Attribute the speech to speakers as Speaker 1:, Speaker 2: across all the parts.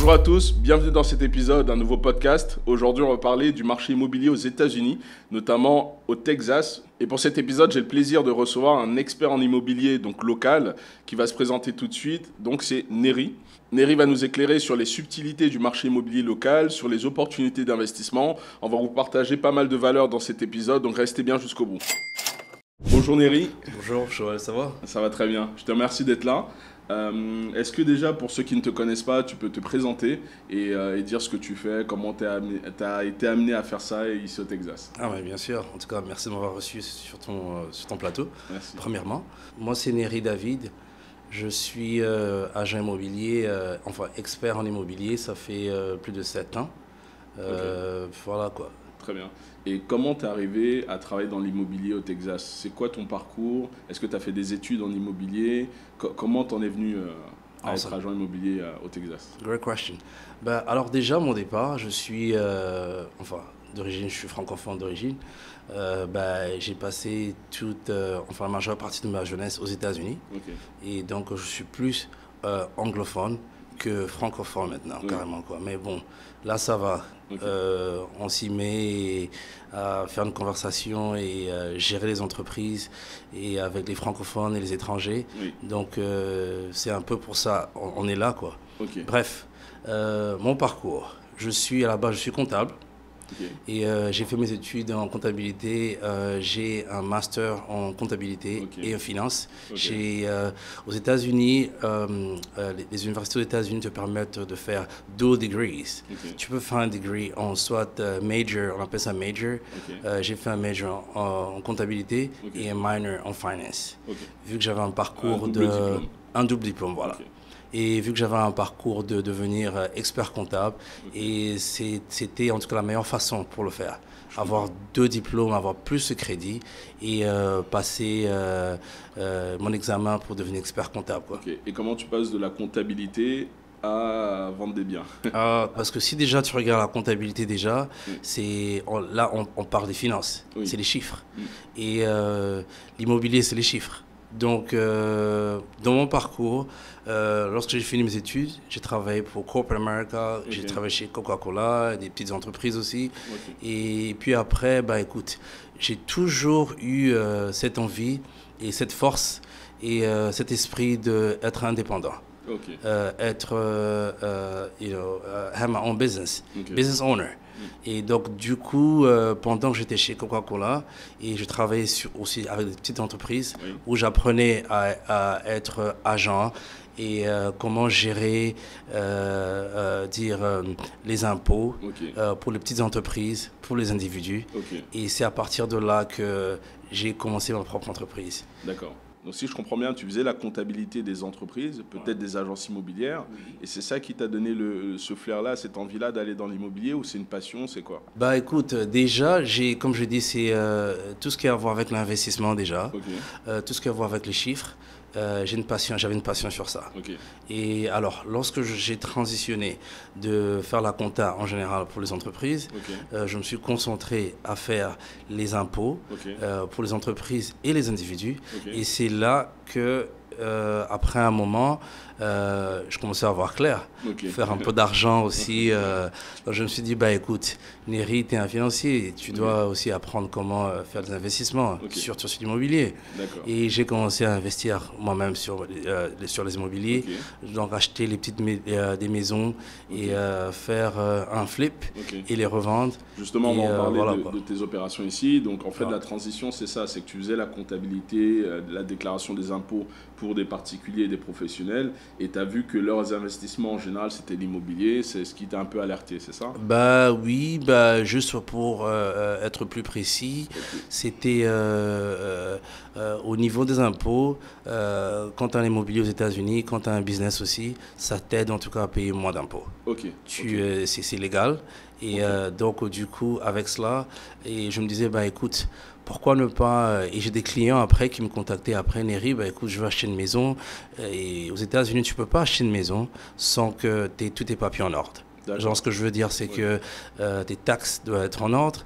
Speaker 1: Bonjour à tous, bienvenue dans cet épisode d'un nouveau podcast. Aujourd'hui, on va parler du marché immobilier aux États-Unis, notamment au Texas. Et pour cet épisode, j'ai le plaisir de recevoir un expert en immobilier donc local qui va se présenter tout de suite. Donc c'est Neri. Neri va nous éclairer sur les subtilités du marché immobilier local, sur les opportunités d'investissement. On va vous partager pas mal de valeurs dans cet épisode, donc restez bien jusqu'au bout. Bonjour Neri.
Speaker 2: Bonjour Joël, ça va?
Speaker 1: Ça va très bien, je te remercie d'être là. Est-ce que déjà, pour ceux qui ne te connaissent pas, tu peux te présenter et dire ce que tu fais, comment tu as été amené à faire ça ici au Texas?
Speaker 2: Ah oui, bien sûr. En tout cas, merci de m'avoir reçu sur ton plateau.
Speaker 1: Merci.
Speaker 2: Premièrement, moi c'est Neri David. Je suis agent immobilier, enfin expert en immobilier. Ça fait plus de 7 ans. Voilà quoi.
Speaker 1: Très bien. Et comment tu es arrivé à travailler dans l'immobilier au Texas? C'est quoi ton parcours? Est-ce que tu as fait des études en immobilier? Comment tu en es venu à être agent immobilier au Texas?
Speaker 2: Great question. Ben, alors déjà, mon départ, je suis, d'origine, je suis francophone d'origine. J'ai passé la majeure partie de ma jeunesse aux États-Unis.
Speaker 1: Okay.
Speaker 2: Et donc, je suis plus anglophone que francophone maintenant, oui. Carrément quoi. Mais bon, là ça va. Okay. On s'y met à faire une conversation et gérer les entreprises et avec les francophones et les étrangers. Oui. Donc c'est un peu pour ça, on est là quoi. Okay. Bref, mon parcours, je suis comptable. Okay. Et j'ai fait mes études en comptabilité. J'ai un master en comptabilité et en finance. Okay. Aux États-Unis, les universités aux États-Unis te permettent de faire 2 degrees. Okay. Tu peux faire un degree en soit major, on appelle ça major. Okay. J'ai fait un major en comptabilité et un minor en finance. Okay. Vu que j'avais un parcours un double diplôme, voilà. Okay. Et vu que j'avais un parcours de devenir expert comptable, et c'était en tout cas la meilleure façon pour le faire. Avoir 2 diplômes, avoir plus de crédit et passer mon examen pour devenir expert comptable. Quoi.
Speaker 1: Okay. Et comment tu passes de la comptabilité à vendre des biens?
Speaker 2: Parce que si déjà tu regardes la comptabilité déjà, là on parle des finances, c'est les chiffres. Et l'immobilier c'est les chiffres. Donc, dans mon parcours, lorsque j'ai fini mes études, j'ai travaillé pour Corporate America, j'ai travaillé chez Coca-Cola, des petites entreprises aussi. Et puis après, écoute, j'ai toujours eu cette envie et cette force et cet esprit d'être indépendant. Have my own business, business owner. Et donc, du coup, pendant que j'étais chez Coca-Cola, et je travaillais aussi avec des petites entreprises où j'apprenais à être agent et comment gérer les impôts pour les petites entreprises, pour les individus. Et c'est à partir de là que j'ai commencé ma propre entreprise.
Speaker 1: D'accord. Donc si je comprends bien, tu faisais la comptabilité des entreprises, peut-être des agences immobilières, et c'est ça qui t'a donné ce flair-là, cette envie-là d'aller dans l'immobilier, ou c'est une passion, c'est quoi?
Speaker 2: Écoute, déjà, comme je dis, c'est tout ce qui a à voir avec l'investissement déjà, tout ce qui a à voir avec les chiffres. J'avais une passion sur ça. Et alors, lorsque j'ai transitionné de faire la compta en général pour les entreprises, je me suis concentré à faire les impôts pour les entreprises et les individus. Et c'est là que, après un moment, je commençais à voir clair, faire un peu d'argent aussi. Donc je me suis dit, écoute, Neri, tu es un financier, tu dois aussi apprendre comment faire des investissements, surtout sur l'immobilier. Et j'ai commencé à investir moi-même sur les immobiliers, donc acheter des maisons et faire un flip et les revendre.
Speaker 1: Justement, on va en parler de tes opérations ici. Donc en fait, la transition, c'est ça, c'est que tu faisais la comptabilité, la déclaration des impôts pour des particuliers et des professionnels. Et tu as vu que leurs investissements en général, c'était l'immobilier. C'est ce qui t'a un peu alerté, c'est ça?
Speaker 2: Oui, juste pour être plus précis, c'était au niveau des impôts, quand tu as un immobilier aux États-Unis, quand tu as un business aussi, ça t'aide en tout cas à payer moins d'impôts. C'est légal. Et donc, du coup, avec cela, et je me disais, écoute, pourquoi ne pas... Et j'ai des clients après qui me contactaient après, Neri, écoute, je veux acheter une maison. Et aux États-Unis, tu ne peux pas acheter une maison sans que tu aies tous tes papiers en ordre. Genre, ce que je veux dire, c'est que tes taxes doivent être en ordre,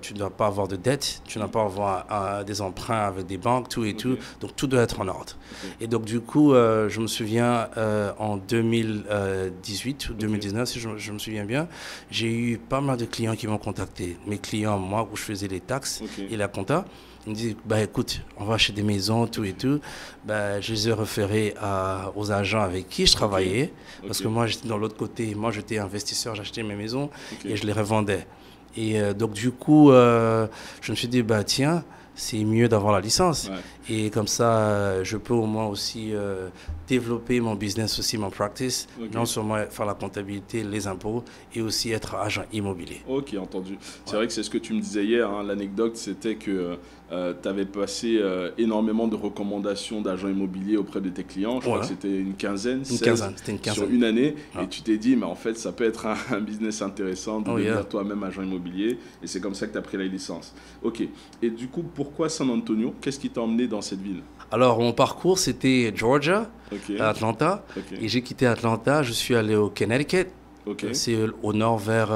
Speaker 2: tu ne dois pas avoir de dettes, tu ne dois pas avoir des emprunts avec des banques, tout et tout. Donc, tout doit être en ordre. Et donc, du coup, je me souviens, en 2018 ou 2019, si je me souviens bien, j'ai eu pas mal de clients qui m'ont contacté. Mes clients, moi, où je faisais les taxes et la compta. Ils me disent, bah, écoute, on va acheter des maisons, tout et tout. Bah, je les ai référés aux agents avec qui je travaillais. Parce que moi, j'étais dans l'autre côté. Moi, j'étais investisseur, j'achetais mes maisons et je les revendais. Et donc, du coup, je me suis dit, bah, tiens, c'est mieux d'avoir la licence. Et comme ça, je peux au moins aussi développer mon business, aussi mon practice. Non seulement faire la comptabilité, les impôts et aussi être agent immobilier.
Speaker 1: Ok, entendu. C'est vrai que c'est ce que tu me disais hier. Hein. L'anecdote, c'était que tu avais passé énormément de recommandations d'agents immobiliers auprès de tes clients. Je crois que c'était une quinzaine,
Speaker 2: c'était une quinzaine.
Speaker 1: Sur une année. Et tu t'es dit, mais en fait, ça peut être un business intéressant de devenir toi-même agent immobilier. Et c'est comme ça que tu as pris la licence. Ok. Et du coup, pourquoi San Antonio? Qu'est-ce qui t'a emmené dans cette ville?
Speaker 2: Alors, mon parcours, c'était Georgia, Atlanta. Et j'ai quitté Atlanta, je suis allé au Connecticut. C'est au nord vers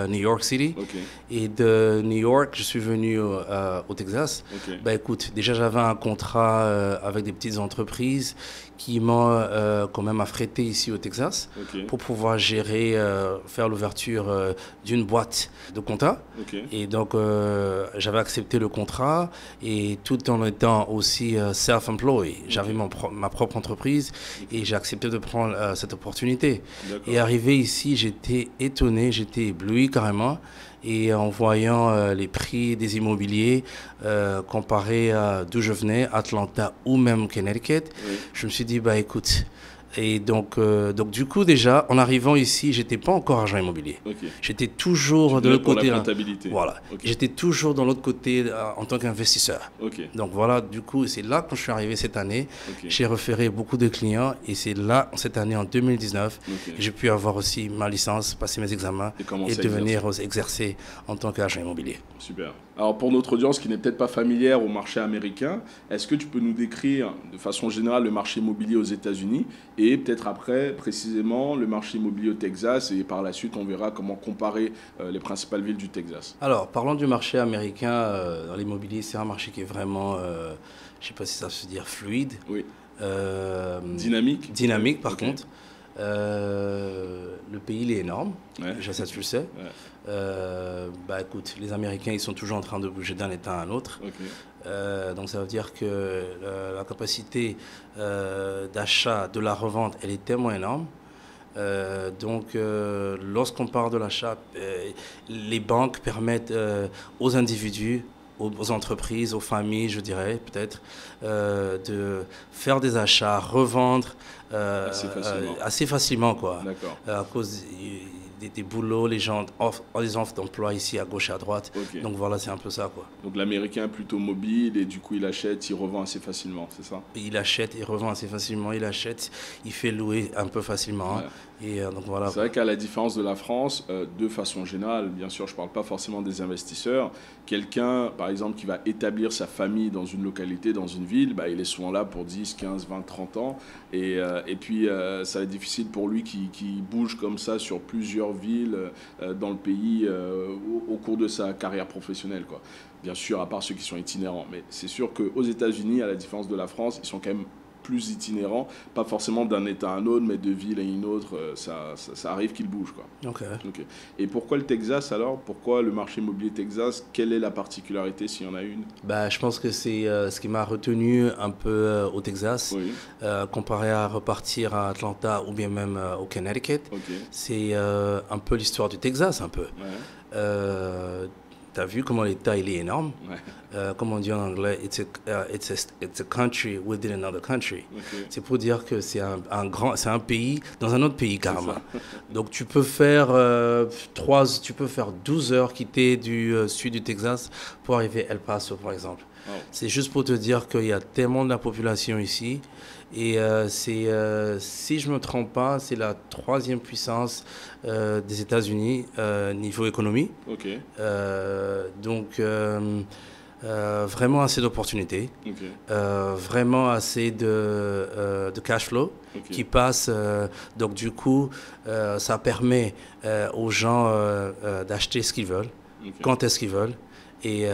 Speaker 2: New York City. Et de New York, je suis venu au Texas. Bah, écoute, déjà j'avais un contrat avec des petites entreprises qui m'ont quand même affrété ici au Texas pour pouvoir gérer, faire l'ouverture d'une boîte de compta. Et donc j'avais accepté le contrat et tout en étant aussi self-employed. J'avais ma propre entreprise et j'ai accepté de prendre cette opportunité. Et arrivé ici, j'étais étonné, j'étais ébloui carrément. Et en voyant les prix des immobiliers comparés à d'où je venais, Atlanta ou même Connecticut, je me suis dit, bah écoute, et donc du coup déjà, en arrivant ici, j'étais pas encore agent immobilier. J'étais toujours de l'autre côté. Voilà. J'étais toujours dans l'autre côté en tant qu'investisseur. Donc voilà, du coup, c'est là quand je suis arrivé cette année, j'ai référé beaucoup de clients et c'est là, cette année en 2019, j'ai pu avoir aussi ma licence, passer mes examens et devenir exercer en tant qu'agent immobilier.
Speaker 1: Super. Alors pour notre audience qui n'est peut-être pas familière au marché américain, est-ce que tu peux nous décrire de façon générale le marché immobilier aux États-Unis et peut-être après précisément le marché immobilier au Texas et par la suite on verra comment comparer les principales villes du Texas.
Speaker 2: Alors parlons du marché américain dans l'immobilier, c'est un marché qui est vraiment, je ne sais pas si ça se dire fluide. Dynamique par contre. Le pays il est énorme, déjà ça tu le sais. Bah écoute, les Américains ils sont toujours en train de bouger d'un état à un autre. Donc ça veut dire que la capacité d'achat, de la revente, elle est tellement énorme. Donc lorsqu'on parle de l'achat, les banques permettent aux individus, aux entreprises, aux familles, je dirais peut-être, de faire des achats, revendre assez facilement quoi. À cause des boulots, les gens ont des offres d'emploi ici à gauche et à droite. Donc voilà, c'est un peu ça quoi.
Speaker 1: Donc l'Américain est plutôt mobile et du coup il achète, il revend assez facilement, c'est ça?
Speaker 2: Il achète, il revend assez facilement, il achète, il fait louer un peu facilement. Et donc voilà.
Speaker 1: C'est vrai qu'à la différence de la France, de façon générale, bien sûr je ne parle pas forcément des investisseurs, quelqu'un par exemple qui va établir sa famille dans une localité, dans une ville, bah, il est souvent là pour 10, 15, 20, 30 ans et puis ça va être difficile pour lui qui bouge comme ça sur plusieurs villes dans le pays au cours de sa carrière professionnelle quoi. Bien sûr, à part ceux qui sont itinérants. Mais c'est sûr qu'aux États-Unis, à la différence de la France, ils sont quand même plus itinérants. Pas forcément d'un état à un autre, mais de ville à une autre. Ça arrive qu'ils bougent, quoi. Et pourquoi le Texas, alors? Pourquoi le marché immobilier Texas? Quelle est la particularité, s'il y en a une?
Speaker 2: Bah, je pense que c'est ce qui m'a retenu un peu au Texas, comparé à repartir à Atlanta ou bien même au Connecticut. C'est un peu l'histoire du Texas, un peu. Tu as vu comment l'État il est énorme. Comme on dit en anglais, it's a country within another country. C'est pour dire que c'est c'est un pays dans un autre pays carrément. Donc tu peux faire 12 heures quitter du sud du Texas pour arriver à El Paso par exemple. C'est juste pour te dire qu'il y a tellement de la population ici. Et si je ne me trompe pas, c'est la 3e puissance des États-Unis niveau économie. Donc vraiment assez d'opportunités, vraiment assez de cash flow qui passe. Donc du coup, ça permet aux gens d'acheter ce qu'ils veulent, quand est-ce qu'ils veulent. Et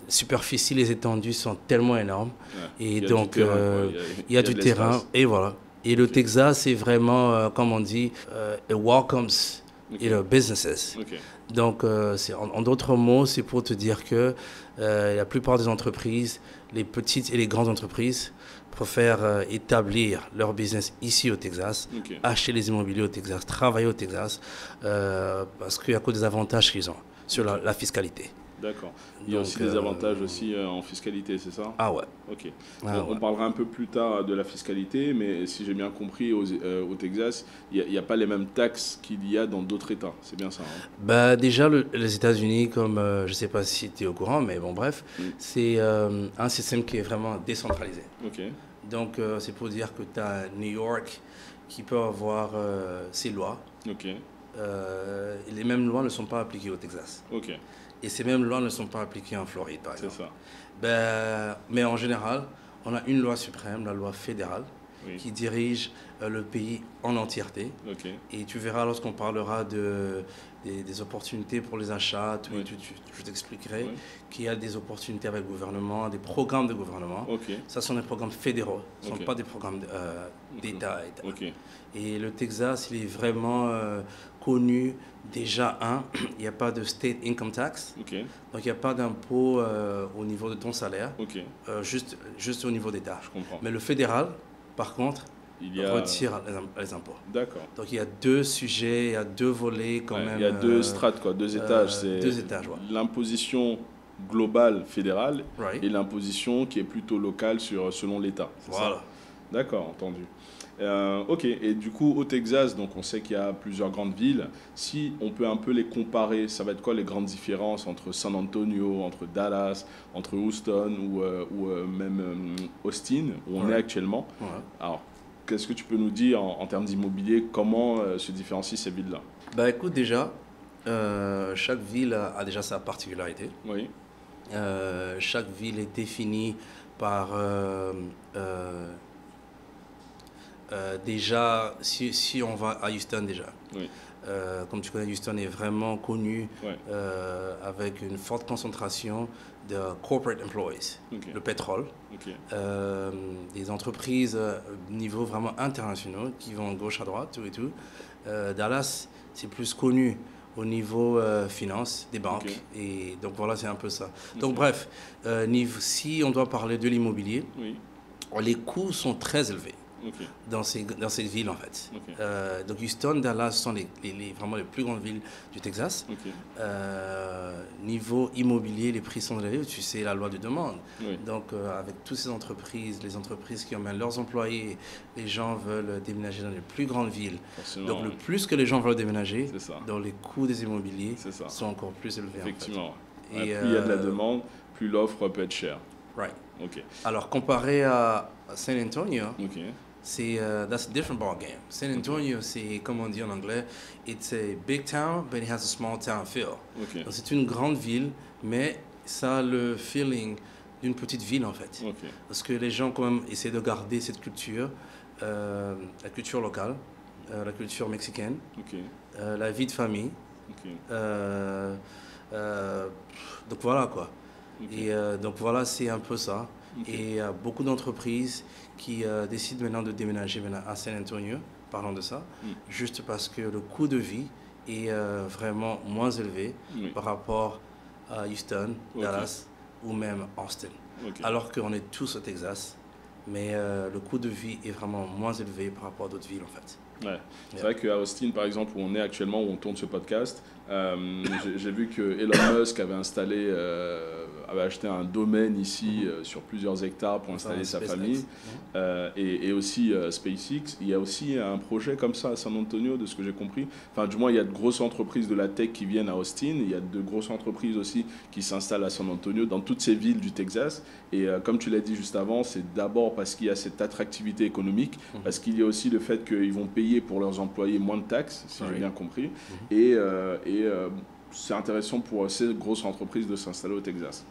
Speaker 2: superficie, les étendues sont tellement énormes. Et donc, il y a du terrain. Et voilà. Et le Texas, c'est vraiment, comme on dit, it welcomes businesses. Donc, en d'autres mots, c'est pour te dire que la plupart des entreprises, les petites et les grandes entreprises, préfèrent établir leur business ici au Texas, acheter les immobiliers au Texas, travailler au Texas, parce qu'il y a que des avantages qu'ils ont sur la fiscalité.
Speaker 1: D'accord. Il y a aussi des avantages aussi en fiscalité, c'est ça?
Speaker 2: Ah ouais.
Speaker 1: Ok. On parlera un peu plus tard de la fiscalité, mais si j'ai bien compris, au Texas, il n'y a pas les mêmes taxes qu'il y a dans d'autres États. C'est bien ça, hein?
Speaker 2: Bah, déjà, les États-Unis, comme je ne sais pas si tu es au courant, mais bon, bref, c'est un système qui est vraiment décentralisé. Donc, c'est pour dire que tu as New York qui peut avoir ses lois. Et les mêmes lois ne sont pas appliquées au Texas. Et ces mêmes lois ne sont pas appliquées en Floride, par exemple.
Speaker 1: C'est ça.
Speaker 2: Mais en général, on a une loi suprême, la loi fédérale, qui dirige le pays en entièreté. Et tu verras lorsqu'on parlera des opportunités pour les achats, je t'expliquerai qu'il y a des opportunités avec le gouvernement, des programmes de gouvernement. Ça sont des programmes fédéraux, ce ne sont pas des programmes d'État. Et le Texas, il est vraiment connu. Déjà, il n'y a pas de state income tax, donc il n'y a pas d'impôt au niveau de ton salaire, juste au niveau d'État. Mais le fédéral, par contre, retire les impôts.
Speaker 1: D'accord.
Speaker 2: Donc il y a deux sujets, il y a deux volets quand même.
Speaker 1: Il y a deux strates, deux étages. C'est
Speaker 2: deux étages,
Speaker 1: l'imposition globale fédérale et l'imposition qui est plutôt locale selon l'État.
Speaker 2: Voilà.
Speaker 1: D'accord, entendu. Ok, et du coup au Texas, donc on sait qu'il y a plusieurs grandes villes. Si on peut un peu les comparer, ça va être quoi les grandes différences entre San Antonio, entre Dallas, entre Houston ou même Austin, où on est actuellement? Alors, qu'est-ce que tu peux nous dire en termes d'immobilier? Comment se différencient ces villes-là?
Speaker 2: Bah écoute, déjà, chaque ville a déjà sa particularité. Chaque ville est définie par... déjà, si on va à Houston déjà, comme tu connais, Houston est vraiment connu avec une forte concentration de corporate employees, le pétrole, des entreprises niveau vraiment international qui vont gauche à droite, tout et tout. Dallas, c'est plus connu au niveau finance, des banques, et donc voilà, c'est un peu ça. Donc bref, si on doit parler de l'immobilier, les coûts sont très élevés. Dans cette ville en fait. Donc Houston, Dallas sont vraiment les plus grandes villes du Texas. Niveau immobilier, les prix sont élevés, tu sais, la loi de demande. Donc avec toutes ces entreprises, les entreprises qui emmènent leurs employés, les gens veulent déménager dans les plus grandes villes. Donc le plus que les gens veulent déménager, donc les coûts des immobiliers sont encore plus élevés.
Speaker 1: Effectivement. En fait. Plus il y a de la demande, plus l'offre peut être chère.
Speaker 2: Alors comparé à San Antonio, that's a different ball game. San Antonio, c'est comme on dit en anglais, it's a big town, but it has a small town feel. Donc c'est une grande ville, mais ça a le feeling d'une petite ville en fait. Parce que les gens quand même essaient de garder cette culture, la culture locale, la culture mexicaine, la vie de famille. Donc voilà quoi. Et donc voilà, c'est un peu ça. Et il y a beaucoup d'entreprises qui décident maintenant de déménager à San Antonio, parlons de ça, juste parce que le coût de vie est vraiment moins élevé par rapport à Houston, Dallas ou même Austin. Alors qu'on est tous au Texas, mais le coût de vie est vraiment moins élevé par rapport à d'autres villes en fait.
Speaker 1: C'est vrai qu'à Austin, par exemple, où on est actuellement, où on tourne ce podcast, j'ai vu que Elon Musk avait acheté un domaine ici sur plusieurs hectares pour installer sa famille, et aussi SpaceX. Il y a aussi un projet comme ça à San Antonio, de ce que j'ai compris. Enfin, du moins, il y a de grosses entreprises de la tech qui viennent à Austin. Il y a de grosses entreprises aussi qui s'installent à San Antonio, dans toutes ces villes du Texas. Et comme tu l'as dit juste avant, c'est d'abord parce qu'il y a cette attractivité économique, parce qu'il y a aussi le fait qu'ils vont payer pour leurs employés moins de taxes, si j'ai bien compris. Et c'est intéressant pour ces grosses entreprises de s'installer au Texas.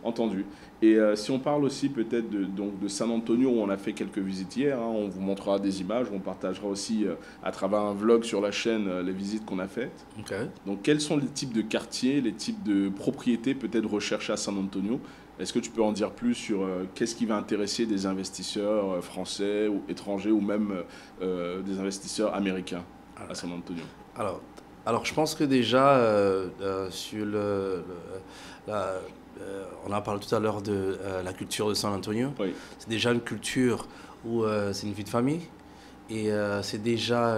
Speaker 1: Entendu. Et si on parle aussi peut-être donc de San Antonio, où on a fait quelques visites hier, hein, on vous montrera des images, on partagera aussi à travers un vlog sur la chaîne les visites qu'on a faites.
Speaker 2: Okay.
Speaker 1: Donc quels sont les types de quartiers, les types de propriétés peut-être recherchées à San Antonio? Est-ce que tu peux en dire plus sur qu'est-ce qui va intéresser des investisseurs français ou étrangers ou même des investisseurs américains à San Antonio?
Speaker 2: Alors, je pense que déjà, sur on a parlé tout à l'heure de la culture de San Antonio.
Speaker 1: Oui.
Speaker 2: C'est déjà une culture où c'est une vie de famille. Et c'est déjà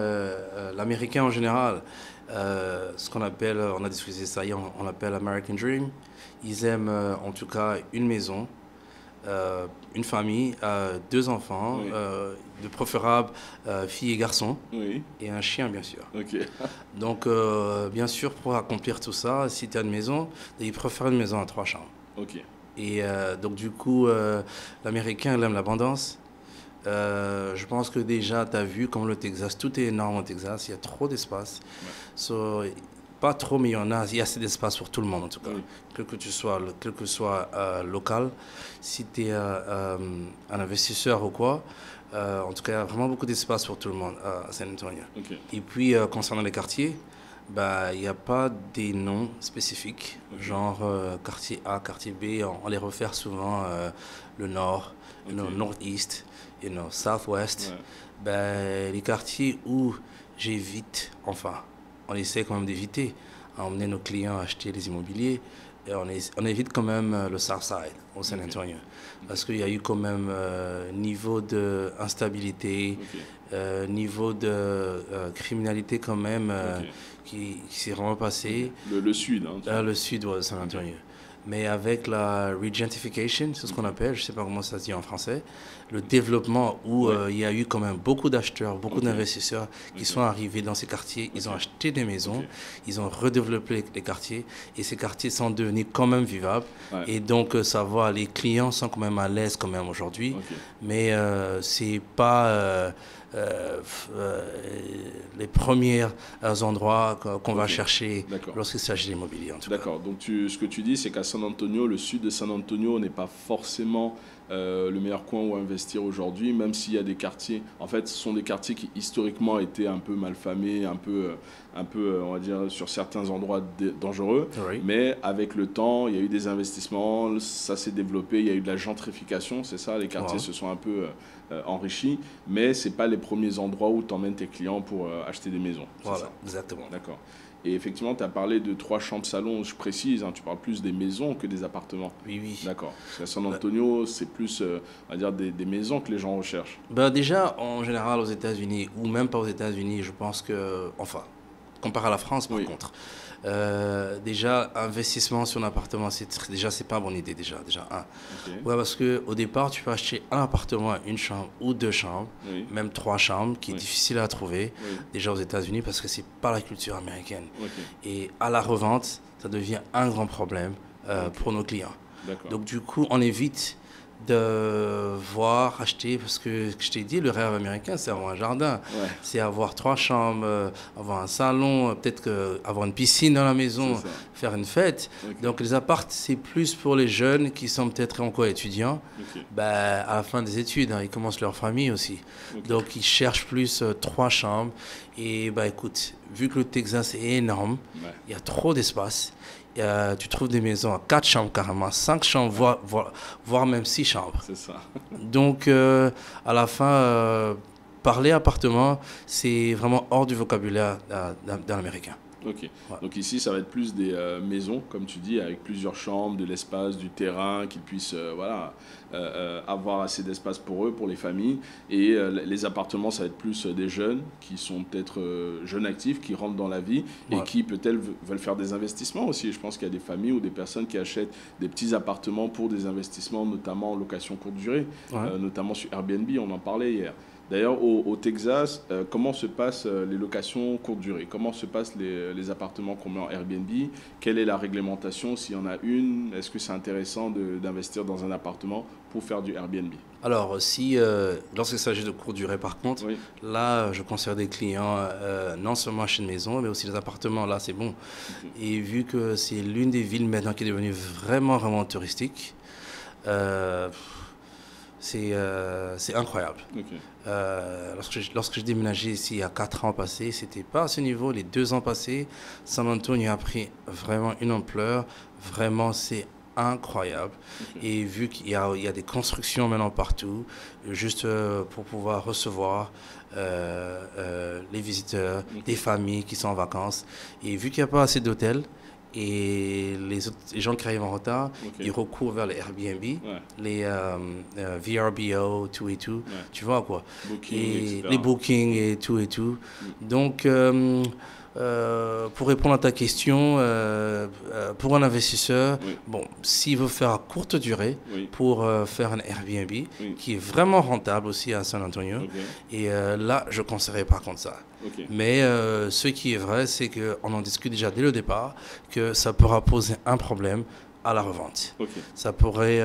Speaker 2: l'Américain en général, ce qu'on appelle, on a discuté ça hier, on appelle American Dream. Ils aiment en tout cas une maison, une famille, 2 enfants,
Speaker 1: Oui.
Speaker 2: de préférable filles et garçons,
Speaker 1: Oui.
Speaker 2: et un chien bien sûr.
Speaker 1: Ok.
Speaker 2: Donc bien sûr pour accomplir tout ça, si tu as une maison, ils préfèrent une maison à 3 chambres.
Speaker 1: Ok.
Speaker 2: Et donc du coup, l'Américain il aime l'abondance. Je pense que déjà, tu as vu comme le Texas, tout est énorme au Texas, il y a trop d'espace.
Speaker 1: Ouais.
Speaker 2: So, pas trop, mais il y a assez d'espace pour tout le monde en tout cas.
Speaker 1: Oui.
Speaker 2: Quel que soit local, si tu es un investisseur ou quoi, en tout cas, il y a vraiment beaucoup d'espace pour tout le monde à San Antonio.
Speaker 1: Ok.
Speaker 2: Et puis, concernant les quartiers, bah, il n'y a pas des noms spécifiques,
Speaker 1: Ok.
Speaker 2: genre quartier A, quartier B, on les refère souvent le nord,
Speaker 1: Ok.
Speaker 2: le northeast, southwest.
Speaker 1: Ouais.
Speaker 2: Ben, les quartiers où j'évite, enfin, on essaie quand même d'éviter à emmener nos clients à acheter des immobiliers, et on évite quand même le south side au San
Speaker 1: Ok.
Speaker 2: Antonio. Parce qu'il y a eu quand même niveau d'instabilité,
Speaker 1: Ok.
Speaker 2: niveau de criminalité quand même
Speaker 1: Ok.
Speaker 2: qui s'est vraiment passé.
Speaker 1: Le sud, hein, tu vois.
Speaker 2: Le sud de San Antonio. Mais avec la regentification, c'est ce qu'on appelle, je ne sais pas comment ça se dit en français, le développement où
Speaker 1: Ouais.
Speaker 2: il y a eu quand même beaucoup d'acheteurs, beaucoup
Speaker 1: Ok.
Speaker 2: d'investisseurs qui
Speaker 1: Ok.
Speaker 2: sont arrivés dans ces quartiers, ils ont
Speaker 1: Ok.
Speaker 2: acheté des maisons,
Speaker 1: Ok.
Speaker 2: ils ont redéveloppé les quartiers et ces quartiers sont devenus quand même vivables.
Speaker 1: Ouais.
Speaker 2: Et donc, ça va, les clients sont quand même à l'aise quand même aujourd'hui,
Speaker 1: Ok.
Speaker 2: mais c'est pas les premiers endroits qu'on va
Speaker 1: Ok.
Speaker 2: chercher
Speaker 1: D'accord.
Speaker 2: lorsqu'il s'agit d'immobilier en tout cas.
Speaker 1: D'accord. Donc ce que tu dis, c'est qu'à San Antonio, le sud de San Antonio n'est pas forcément le meilleur coin où investir aujourd'hui, même s'il y a des quartiers. En fait, ce sont des quartiers qui historiquement étaient un peu malfamés, un peu, on va dire, sur certains endroits dangereux.
Speaker 2: Oui.
Speaker 1: Mais avec le temps, il y a eu des investissements, ça s'est développé, il y a eu de la gentrification, c'est ça, les quartiers
Speaker 2: Ouais.
Speaker 1: se sont un peu enrichis, mais ce n'est pas les premiers endroits où tu emmènes tes clients pour acheter des maisons. C'est
Speaker 2: Voilà,
Speaker 1: ça.
Speaker 2: exactement.
Speaker 1: D'accord. Et effectivement, tu as parlé de 3 chambres salon, je précise, hein, tu parles plus des maisons que des appartements.
Speaker 2: Oui, oui.
Speaker 1: D'accord. Parce qu'à San Antonio, c'est plus, on va dire, des maisons que les gens recherchent.
Speaker 2: Ben déjà, en général, aux États-Unis, ou même pas aux États-Unis, je pense que, enfin, comparé à la France, par
Speaker 1: Oui.
Speaker 2: contre, déjà, investissement sur un appartement, c'est pas une bonne idée, déjà un.
Speaker 1: Ok.
Speaker 2: Ouais, parce qu'au départ, tu peux acheter un appartement, une chambre ou 2 chambres,
Speaker 1: Oui.
Speaker 2: même 3 chambres, qui est
Speaker 1: Oui.
Speaker 2: difficile à trouver,
Speaker 1: Oui.
Speaker 2: déjà aux États-Unis, parce que c'est pas la culture américaine.
Speaker 1: Ok.
Speaker 2: Et à la revente, ça devient un grand problème
Speaker 1: Ok.
Speaker 2: pour nos clients.
Speaker 1: D'accord.
Speaker 2: Donc du coup, on évite de voir, acheter, parce que je t'ai dit, le rêve américain, c'est avoir un jardin,
Speaker 1: Ouais.
Speaker 2: c'est avoir 3 chambres, avoir un salon, peut-être avoir une piscine dans la maison,
Speaker 1: C'est ça.
Speaker 2: faire une fête.
Speaker 1: Ok.
Speaker 2: Donc les appartes, c'est plus pour les jeunes qui sont peut-être encore étudiants,
Speaker 1: Ok.
Speaker 2: ben, à la fin des études, hein, ils commencent leur famille aussi.
Speaker 1: Ok.
Speaker 2: Donc ils cherchent plus 3 chambres. Et bah, écoute, vu que le Texas est énorme,
Speaker 1: Ouais.
Speaker 2: il y a trop d'espace. Tu trouves des maisons à 4 chambres carrément, 5 chambres, voire même 6 chambres.
Speaker 1: C'est ça.
Speaker 2: Donc, à la fin, parler appartement, c'est vraiment hors du vocabulaire d'un Américain.
Speaker 1: Ok.
Speaker 2: Ouais.
Speaker 1: Donc ici, ça va être plus des maisons, comme tu dis, avec plusieurs chambres, de l'espace, du terrain, qu'ils puissent voilà, avoir assez d'espace pour eux, pour les familles. Et les appartements, ça va être plus des jeunes qui sont peut-être jeunes actifs, qui rentrent dans la vie et
Speaker 2: Ouais.
Speaker 1: qui peut-être veulent faire des investissements aussi. Je pense qu'il y a des familles ou des personnes qui achètent des petits appartements pour des investissements, notamment en location courte durée,
Speaker 2: Ouais.
Speaker 1: notamment sur Airbnb, on en parlait hier. D'ailleurs, au Texas, comment se passent les locations courte durée? Comment se passent les appartements qu'on met en Airbnb? Quelle est la réglementation s'il y en a une? Est-ce que c'est intéressant d'investir dans un appartement pour faire du Airbnb?
Speaker 2: Alors, si, lorsqu'il s'agit de courte durée, par contre,
Speaker 1: Oui,
Speaker 2: là, je conseille des clients non seulement chez une maison, mais aussi les appartements. Là, c'est bon.
Speaker 1: ok,
Speaker 2: Et vu que c'est l'une des villes maintenant qui est devenue vraiment, vraiment touristique, euh, c'est incroyable.
Speaker 1: ok,
Speaker 2: Lorsque j'ai déménagé ici il y a 4 ans passés, c'était pas à ce niveau. Les 2 ans passés, San Antonio a pris vraiment une ampleur. Vraiment, c'est incroyable.
Speaker 1: ok,
Speaker 2: Et vu il y a des constructions maintenant partout, juste pour pouvoir recevoir les visiteurs,
Speaker 1: ok,
Speaker 2: des familles qui sont en vacances. Et vu qu'il n'y a pas assez d'hôtels, et les gens qui arrivent en retard,
Speaker 1: ok.
Speaker 2: ils recourent vers les Airbnb,
Speaker 1: Ouais,
Speaker 2: les VRBO, tout et tout,
Speaker 1: ouais.
Speaker 2: tu vois quoi.
Speaker 1: Booking,
Speaker 2: Et
Speaker 1: etc.
Speaker 2: les bookings et tout et tout.
Speaker 1: Mm.
Speaker 2: Donc, pour répondre à ta question, pour un investisseur,
Speaker 1: Oui,
Speaker 2: bon, s'il veut faire à courte durée,
Speaker 1: oui,
Speaker 2: pour faire un Airbnb,
Speaker 1: oui.
Speaker 2: qui est vraiment rentable aussi à San Antonio,
Speaker 1: Ok,
Speaker 2: et là, je ne conseillerais pas contre ça.
Speaker 1: ok,
Speaker 2: Mais ce qui est vrai, c'est qu'on en discute déjà dès le départ, que ça pourra poser un problème à la revente.
Speaker 1: ok.
Speaker 2: Ça pourrait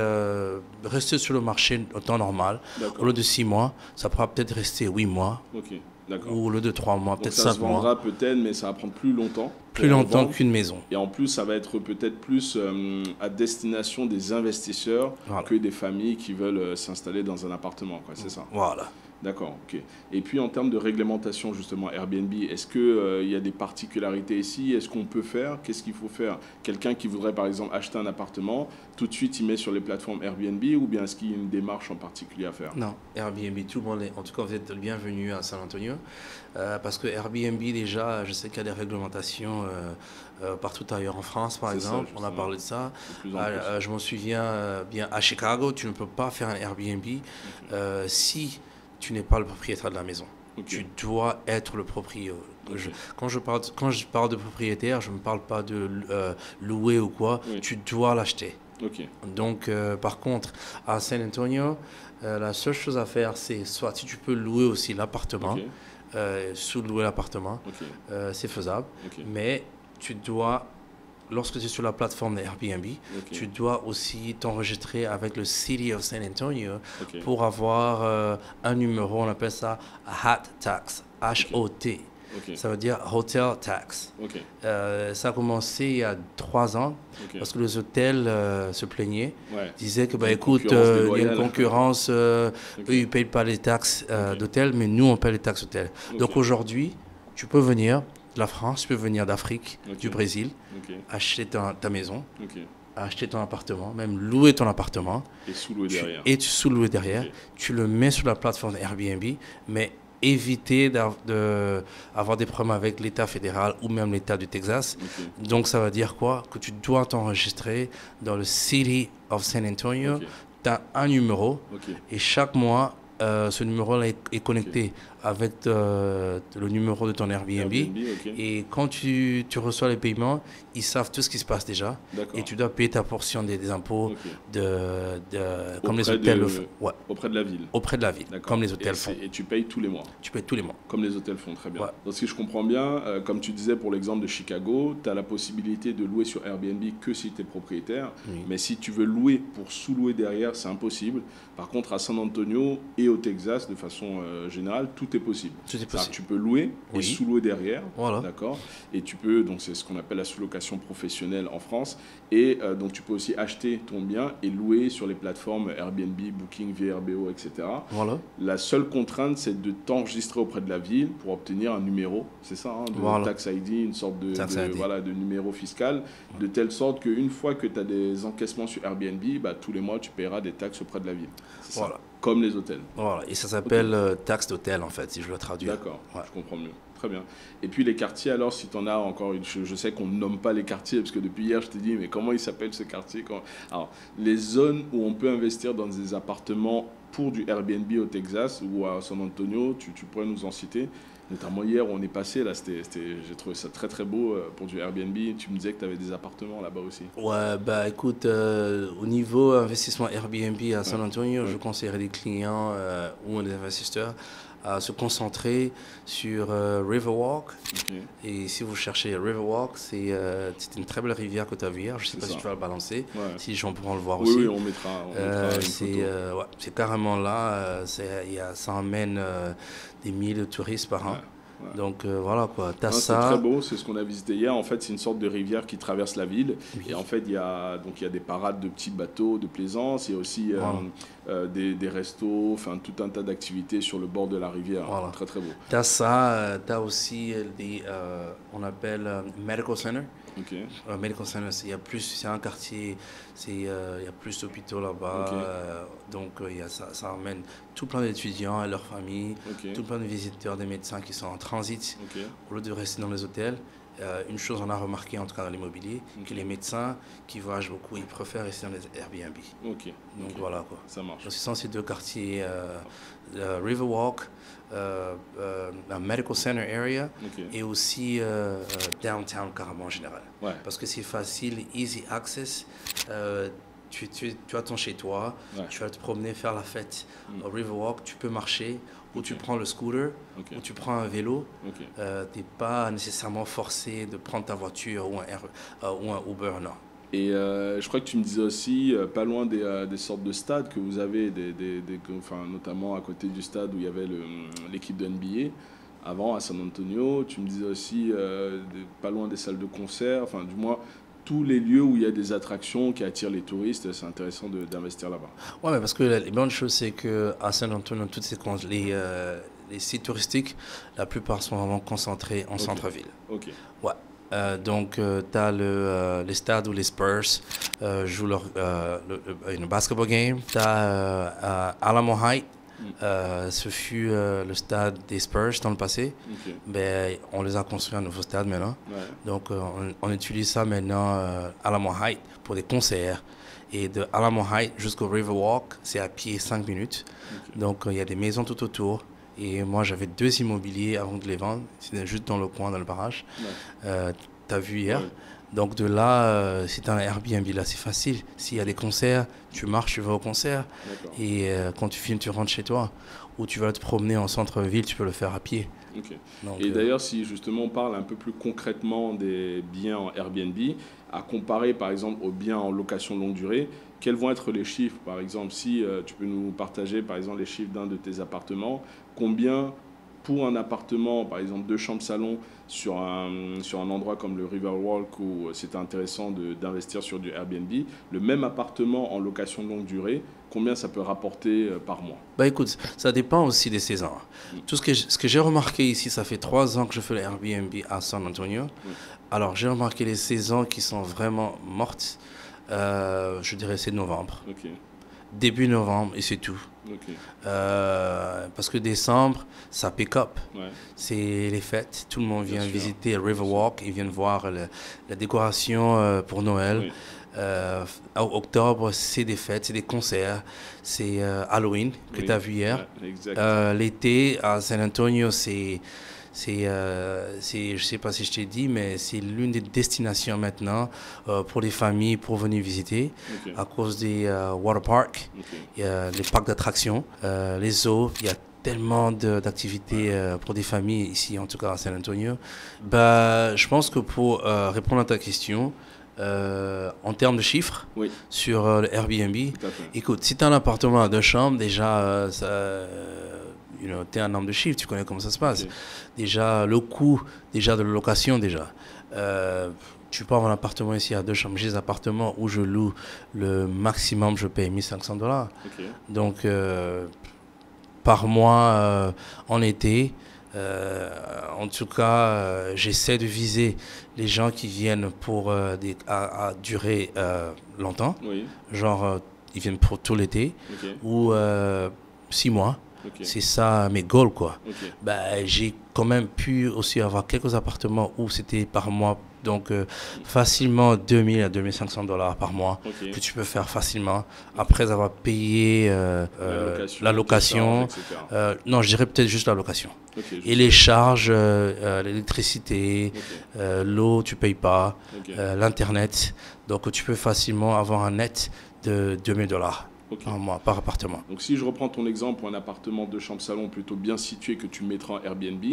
Speaker 2: rester sur le marché au temps normal. Au
Speaker 1: D'accord.
Speaker 2: lieu de 6 mois, ça pourra peut-être rester 8 mois,
Speaker 1: Ok, d'accord.
Speaker 2: ou au lieu de 3 mois,
Speaker 1: Donc
Speaker 2: peut-être
Speaker 1: ça
Speaker 2: 5
Speaker 1: se
Speaker 2: mois.
Speaker 1: vendra peut-être, mais ça va prendre plus longtemps
Speaker 2: Plus
Speaker 1: pour
Speaker 2: longtemps
Speaker 1: revendre.
Speaker 2: qu'une maison.
Speaker 1: Et en plus, ça va être peut-être plus à destination des investisseurs
Speaker 2: Voilà.
Speaker 1: que des familles qui veulent s'installer dans un appartement, quoi. C'est ça.
Speaker 2: Voilà.
Speaker 1: D'accord, ok. Et puis en termes de réglementation, justement, Airbnb, est-ce qu'il y a des particularités ici? Est-ce qu'on peut faire? Qu'est-ce qu'il faut faire? Quelqu'un qui voudrait, par exemple, acheter un appartement, tout de suite, il met sur les plateformes Airbnb ou bien est-ce qu'il y a une démarche en particulier à faire?
Speaker 2: Non, Airbnb, tout le monde est. En tout cas, vous êtes le bienvenu à San Antonio. Parce que Airbnb, déjà, je sais qu'il y a des réglementations partout ailleurs en France, par
Speaker 1: C'est ça,
Speaker 2: exemple. On a
Speaker 1: justement.
Speaker 2: parlé de ça.
Speaker 1: De plus en plus.
Speaker 2: Je me souviens bien à Chicago, tu ne peux pas faire un Airbnb si tu n'es pas le propriétaire de la maison.
Speaker 1: Ok.
Speaker 2: Tu dois être le propriétaire.
Speaker 1: Ok.
Speaker 2: Quand je parle de propriétaire, je ne parle pas de louer ou quoi.
Speaker 1: Oui.
Speaker 2: Tu dois l'acheter.
Speaker 1: Ok,
Speaker 2: Donc, par contre, à San Antonio, la seule chose à faire, c'est soit si tu peux louer aussi l'appartement,
Speaker 1: ok,
Speaker 2: sous-louer l'appartement,
Speaker 1: ok,
Speaker 2: c'est faisable.
Speaker 1: ok,
Speaker 2: Mais tu dois, lorsque tu es sur la plateforme de Airbnb,
Speaker 1: ok,
Speaker 2: tu dois aussi t'enregistrer avec le City of San Antonio
Speaker 1: ok,
Speaker 2: pour avoir un numéro, on appelle ça HAT tax, H-O-T.
Speaker 1: ok,
Speaker 2: Ça veut dire Hotel Tax.
Speaker 1: ok,
Speaker 2: Ça a commencé il y a 3 ans
Speaker 1: ok.
Speaker 2: parce que les hôtels se plaignaient.
Speaker 1: Ouais,
Speaker 2: Disaient que,
Speaker 1: Il y a une
Speaker 2: écoute,
Speaker 1: concurrence
Speaker 2: il y a une
Speaker 1: déloyale.
Speaker 2: concurrence,
Speaker 1: ok,
Speaker 2: eux, ils ne payent pas les taxes
Speaker 1: Ok.
Speaker 2: d'hôtel, mais nous, on paye les taxes d'hôtel.
Speaker 1: ok,
Speaker 2: Donc aujourd'hui, tu peux venir de la France, tu peux venir d'Afrique,
Speaker 1: Ok.
Speaker 2: du Brésil,
Speaker 1: ok,
Speaker 2: acheter ta maison,
Speaker 1: ok.
Speaker 2: acheter ton appartement, même louer ton appartement,
Speaker 1: Et sous-louer derrière.
Speaker 2: et tu sous-louer derrière.
Speaker 1: Ok.
Speaker 2: Tu le mets sur la plateforme Airbnb, mais éviter d'avoir des problèmes avec l'État fédéral ou même l'État du Texas.
Speaker 1: Ok,
Speaker 2: Donc ça veut dire quoi? Que tu dois t'enregistrer dans le City of San Antonio.
Speaker 1: ok,
Speaker 2: Tu as un numéro
Speaker 1: ok,
Speaker 2: et chaque mois, ce numéro-là est connecté avec le numéro de ton Airbnb.
Speaker 1: ok.
Speaker 2: Et quand tu reçois les paiements, ils savent tout ce qui se passe déjà.
Speaker 1: D'accord.
Speaker 2: Et tu dois payer ta portion des impôts
Speaker 1: Ok.
Speaker 2: comme les
Speaker 1: Auprès
Speaker 2: hôtels
Speaker 1: de-
Speaker 2: font. Ouais,
Speaker 1: Auprès de la ville.
Speaker 2: auprès de la ville,
Speaker 1: D'accord.
Speaker 2: comme les hôtels
Speaker 1: et
Speaker 2: font.
Speaker 1: Et tu payes tous les mois.
Speaker 2: Tu payes tous les mois.
Speaker 1: Comme les hôtels font, très bien.
Speaker 2: Ouais.
Speaker 1: Donc, si je comprends bien, comme tu disais pour l'exemple de Chicago, tu as la possibilité de louer sur Airbnb que si tu es propriétaire.
Speaker 2: Oui.
Speaker 1: Mais si tu veux louer pour sous-louer derrière, c'est impossible. Par contre, à San Antonio et au Texas, de façon générale, tout est possible.
Speaker 2: Tout est
Speaker 1: C'est-à-dire
Speaker 2: possible.
Speaker 1: que tu peux louer et
Speaker 2: Oui.
Speaker 1: sous-louer derrière.
Speaker 2: Voilà.
Speaker 1: D'accord. Et tu peux, donc c'est ce qu'on appelle la sous-location professionnelle en France. Et donc tu peux aussi acheter ton bien et louer sur les plateformes Airbnb, Booking, VRBO, etc.
Speaker 2: Voilà.
Speaker 1: La seule contrainte, c'est de t'enregistrer auprès de la ville pour obtenir un numéro, c'est ça, de
Speaker 2: Voilà.
Speaker 1: tax ID, une sorte
Speaker 2: Tax ID.
Speaker 1: voilà, de numéro fiscal, de telle sorte qu'une fois que tu as des encaissements sur Airbnb, tous les mois, tu paieras des taxes auprès de la ville. C'est ça,
Speaker 2: Voilà.
Speaker 1: comme les hôtels.
Speaker 2: Voilà. Et ça s'appelle taxe d'hôtel, en fait, si je le traduis.
Speaker 1: D'accord,
Speaker 2: Ouais.
Speaker 1: je comprends mieux. Très bien. Et puis les quartiers, alors, si tu en as encore, je sais qu'on ne nomme pas les quartiers, parce que depuis hier, je t'ai dit, mais comment il s'appelle ce quartier? Alors, les zones où on peut investir dans des appartements pour du Airbnb au Texas ou à San Antonio, tu pourrais nous en citer? Notamment hier, où on est passé, là, j'ai trouvé ça très très beau pour du Airbnb. Tu me disais que tu avais des appartements là-bas aussi.
Speaker 2: Ouais, écoute, au niveau investissement Airbnb à San Antonio,
Speaker 1: Ouais.
Speaker 2: je conseillerais des clients ou des investisseurs à se concentrer sur Riverwalk. Et si vous cherchez Riverwalk, c'est une très belle rivière que tu as vue hier. Je ne sais pas si tu vas le balancer, si les gens pourront le voir aussi.
Speaker 1: Oui, on mettra une photo.
Speaker 2: C'est carrément là, ça emmène des milliers de touristes par an. Donc voilà quoi, t'as ça.
Speaker 1: C'est très beau, c'est ce qu'on a visité hier. En fait, c'est une sorte de rivière qui traverse la ville. Et en fait, il y a des parades de petits bateaux de plaisance. Il y a aussi des restos, enfin tout un tas d'activités sur le bord de la rivière. Très très beau.
Speaker 2: T'as ça, t'as aussi des, on appelle Medical Center. Medical Center, c'est un quartier, il y a plus d'hôpitaux là-bas, donc ça amène tout plein d'étudiants et leurs familles, tout plein de visiteurs, des médecins qui sont en transit au lieu de rester dans les hôtels. Une chose on a remarqué en tout cas dans l'immobilier, que les médecins qui voyagent beaucoup, ils préfèrent rester dans les Airbnb. Donc voilà quoi.
Speaker 1: Ça marche.
Speaker 2: Donc ce sont ces deux quartiers, Riverwalk, Medical Center area et aussi downtown carrément en général. Parce que c'est facile, easy access. Tu as ton chez toi, tu vas te promener, faire la fête au Riverwalk, tu peux marcher, ou tu prends le scooter, ou tu prends un vélo. Tu n'es pas nécessairement forcé de prendre ta voiture ou un Uber, non.
Speaker 1: Et je crois que tu me disais aussi, pas loin des sortes de stades que vous avez, notamment à côté du stade où il y avait l'équipe de NBA, avant à San Antonio. Tu me disais aussi, pas loin des salles de concert, enfin du moins tous les lieux où il y a des attractions qui attirent les touristes, c'est intéressant d'investir là-bas.
Speaker 2: Oui, parce que la bonne chose, c'est qu'à San Antonio, toutes les sites touristiques, la plupart sont vraiment concentrés en centre-ville. Donc, tu as les stades où les Spurs jouent une basketball game. Tu as Alamo Heights. Ce fut le stade des Spurs dans le passé. Ben, on les a construits un nouveau stade maintenant. Donc, on utilise ça maintenant Alamo Heights pour des concerts. Et de Alamo Heights jusqu'au Riverwalk, c'est à pied 5 minutes. Donc, il y a des maisons tout autour. Et moi, j'avais 2 immobiliers avant de les vendre. C'était juste dans le coin, dans le barrage. Tu as vu hier. Donc de là, si tu as un Airbnb, là, c'est facile. S'il y a des concerts, tu marches, tu vas au concert. Et quand tu filmes, tu rentres chez toi. Ou tu vas te promener en centre-ville, tu peux le faire à pied.
Speaker 1: Donc, et d'ailleurs, si justement on parle un peu plus concrètement des biens en Airbnb, à comparer par exemple aux biens en location longue durée, quels vont être les chiffres? Par exemple, si tu peux nous partager par exemple les chiffres d'un de tes appartements, combien pour un appartement, par exemple 2 chambres salon sur un endroit comme le Riverwalk où c'est intéressant d'investir sur du Airbnb, le même appartement en location longue durée, combien ça peut rapporter par mois?
Speaker 2: Bah écoute, ça dépend aussi des saisons. Tout ce que j'ai remarqué ici, ça fait 3 ans que je fais le Airbnb à San Antonio. Alors j'ai remarqué les saisons qui sont vraiment mortes, je dirais c'est novembre. Début novembre et c'est tout. Parce que décembre, ça pick up. C'est les fêtes. Tout le monde vient visiter Riverwalk. Ils viennent voir la décoration pour Noël. Octobre, c'est des fêtes, c'est des concerts. C'est Halloween que tu as vu hier. L'été, à San Antonio, je ne sais pas si je t'ai dit, mais c'est l'une des destinations maintenant pour les familles pour venir visiter à cause des water parks, il y a les parcs d'attractions, les zoos, il y a tellement d'activités pour des familles ici, en tout cas à San Antonio. Je pense que pour répondre à ta question, en termes de chiffres sur le Airbnb, écoute, si tu as un appartement à 2 chambres, déjà, tu as un nombre de chiffres, tu connais comment ça se passe. Déjà, le coût de la location, tu peux avoir un appartement ici à 2 chambres. J'ai des appartements où je loue, le maximum, je paye $1 500. Donc, par mois en été, en tout cas, j'essaie de viser les gens qui viennent pour à durer longtemps. Genre, ils viennent pour tout l'été ou 6 mois. C'est ça mes goals, quoi. J'ai quand même pu aussi avoir quelques appartements où c'était par mois, donc facilement 2 000 à 2 500 $ par mois que tu peux faire facilement après avoir payé la location. Non, je dirais peut-être juste la location. Et les charges, l'électricité, l'eau, tu payes pas, l'internet. Donc tu peux facilement avoir un net de $2 000
Speaker 1: Ok.
Speaker 2: par mois, par appartement.
Speaker 1: Donc si je reprends ton exemple pour un appartement de chambre-salon plutôt bien situé que tu mettras en Airbnb,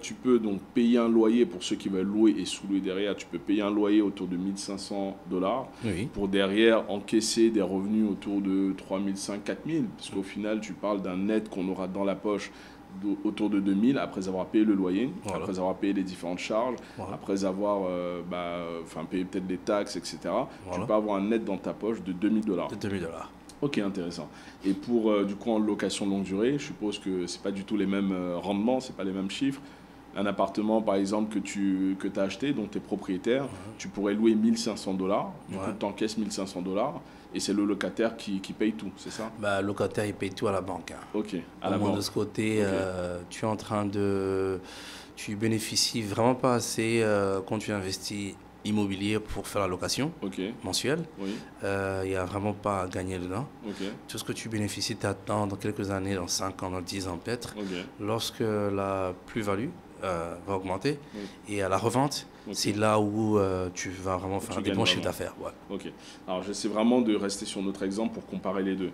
Speaker 1: tu peux donc payer un loyer pour ceux qui veulent louer et sous-louer derrière. Tu peux payer un loyer autour de 1500 dollars
Speaker 2: Oui.
Speaker 1: pour derrière encaisser des revenus autour de 3500, 4000. Parce qu'au final, tu parles d'un net qu'on aura dans la poche autour de 2000 après avoir payé le loyer,
Speaker 2: Voilà.
Speaker 1: après avoir payé les différentes charges,
Speaker 2: Voilà.
Speaker 1: après avoir payé peut-être les taxes, etc.
Speaker 2: Voilà.
Speaker 1: Tu peux avoir un net dans ta poche de 2000 dollars.
Speaker 2: De 2000 $.
Speaker 1: Ok, intéressant. Et pour, du coup, en location longue durée, je suppose que ce n'est pas du tout les mêmes rendements, ce n'est pas les mêmes chiffres. Un appartement, par exemple, que tu as acheté, dont tu es propriétaire, tu pourrais louer 1500 dollars. Du coup, tu encaisses 1500 dollars et c'est le locataire qui paye tout, c'est ça?
Speaker 2: Bah, le locataire, il paye tout à la banque. Hein.
Speaker 1: Ok, à
Speaker 2: Au
Speaker 1: la
Speaker 2: moins
Speaker 1: banque.
Speaker 2: de ce côté, tu es en train de... Tu bénéficies vraiment pas assez quand tu investis immobilier pour faire la location
Speaker 1: Ok,
Speaker 2: mensuelle.
Speaker 1: oui,
Speaker 2: Il n'y a vraiment pas à gagner dedans.
Speaker 1: ok,
Speaker 2: Tout ce que tu bénéficies, t'attends dans quelques années, dans 5 ans, dans 10 ans peut-être,
Speaker 1: ok.
Speaker 2: lorsque la plus-value va augmenter.
Speaker 1: Oui.
Speaker 2: Et à la revente,
Speaker 1: Ok.
Speaker 2: c'est là où tu vas vraiment faire
Speaker 1: Tu
Speaker 2: des
Speaker 1: gagnes
Speaker 2: bons chiffres
Speaker 1: vraiment.
Speaker 2: d'affaires. Ouais.
Speaker 1: Ok. Alors, j'essaie vraiment de rester sur notre exemple pour comparer les deux.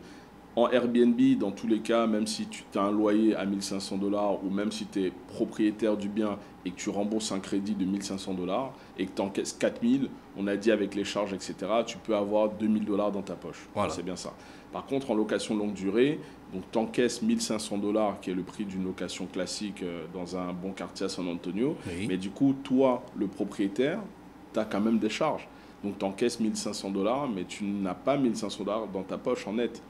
Speaker 1: En Airbnb, dans tous les cas, même si tu as un loyer à 1500 dollars ou même si tu es propriétaire du bien et que tu rembourses un crédit de 1500 dollars et que tu encaisses 4000, on a dit avec les charges, etc., tu peux avoir 2000 dollars dans ta poche.
Speaker 2: Voilà.
Speaker 1: C'est bien ça. Par contre, en location longue durée, donc tu encaisses 1500 dollars, qui est le prix d'une location classique dans un bon quartier à San Antonio.
Speaker 2: Oui.
Speaker 1: Mais du coup, toi, le propriétaire, tu as quand même des charges. Donc tu encaisses 1500 dollars, mais tu n'as pas 1500 dollars dans ta poche en net.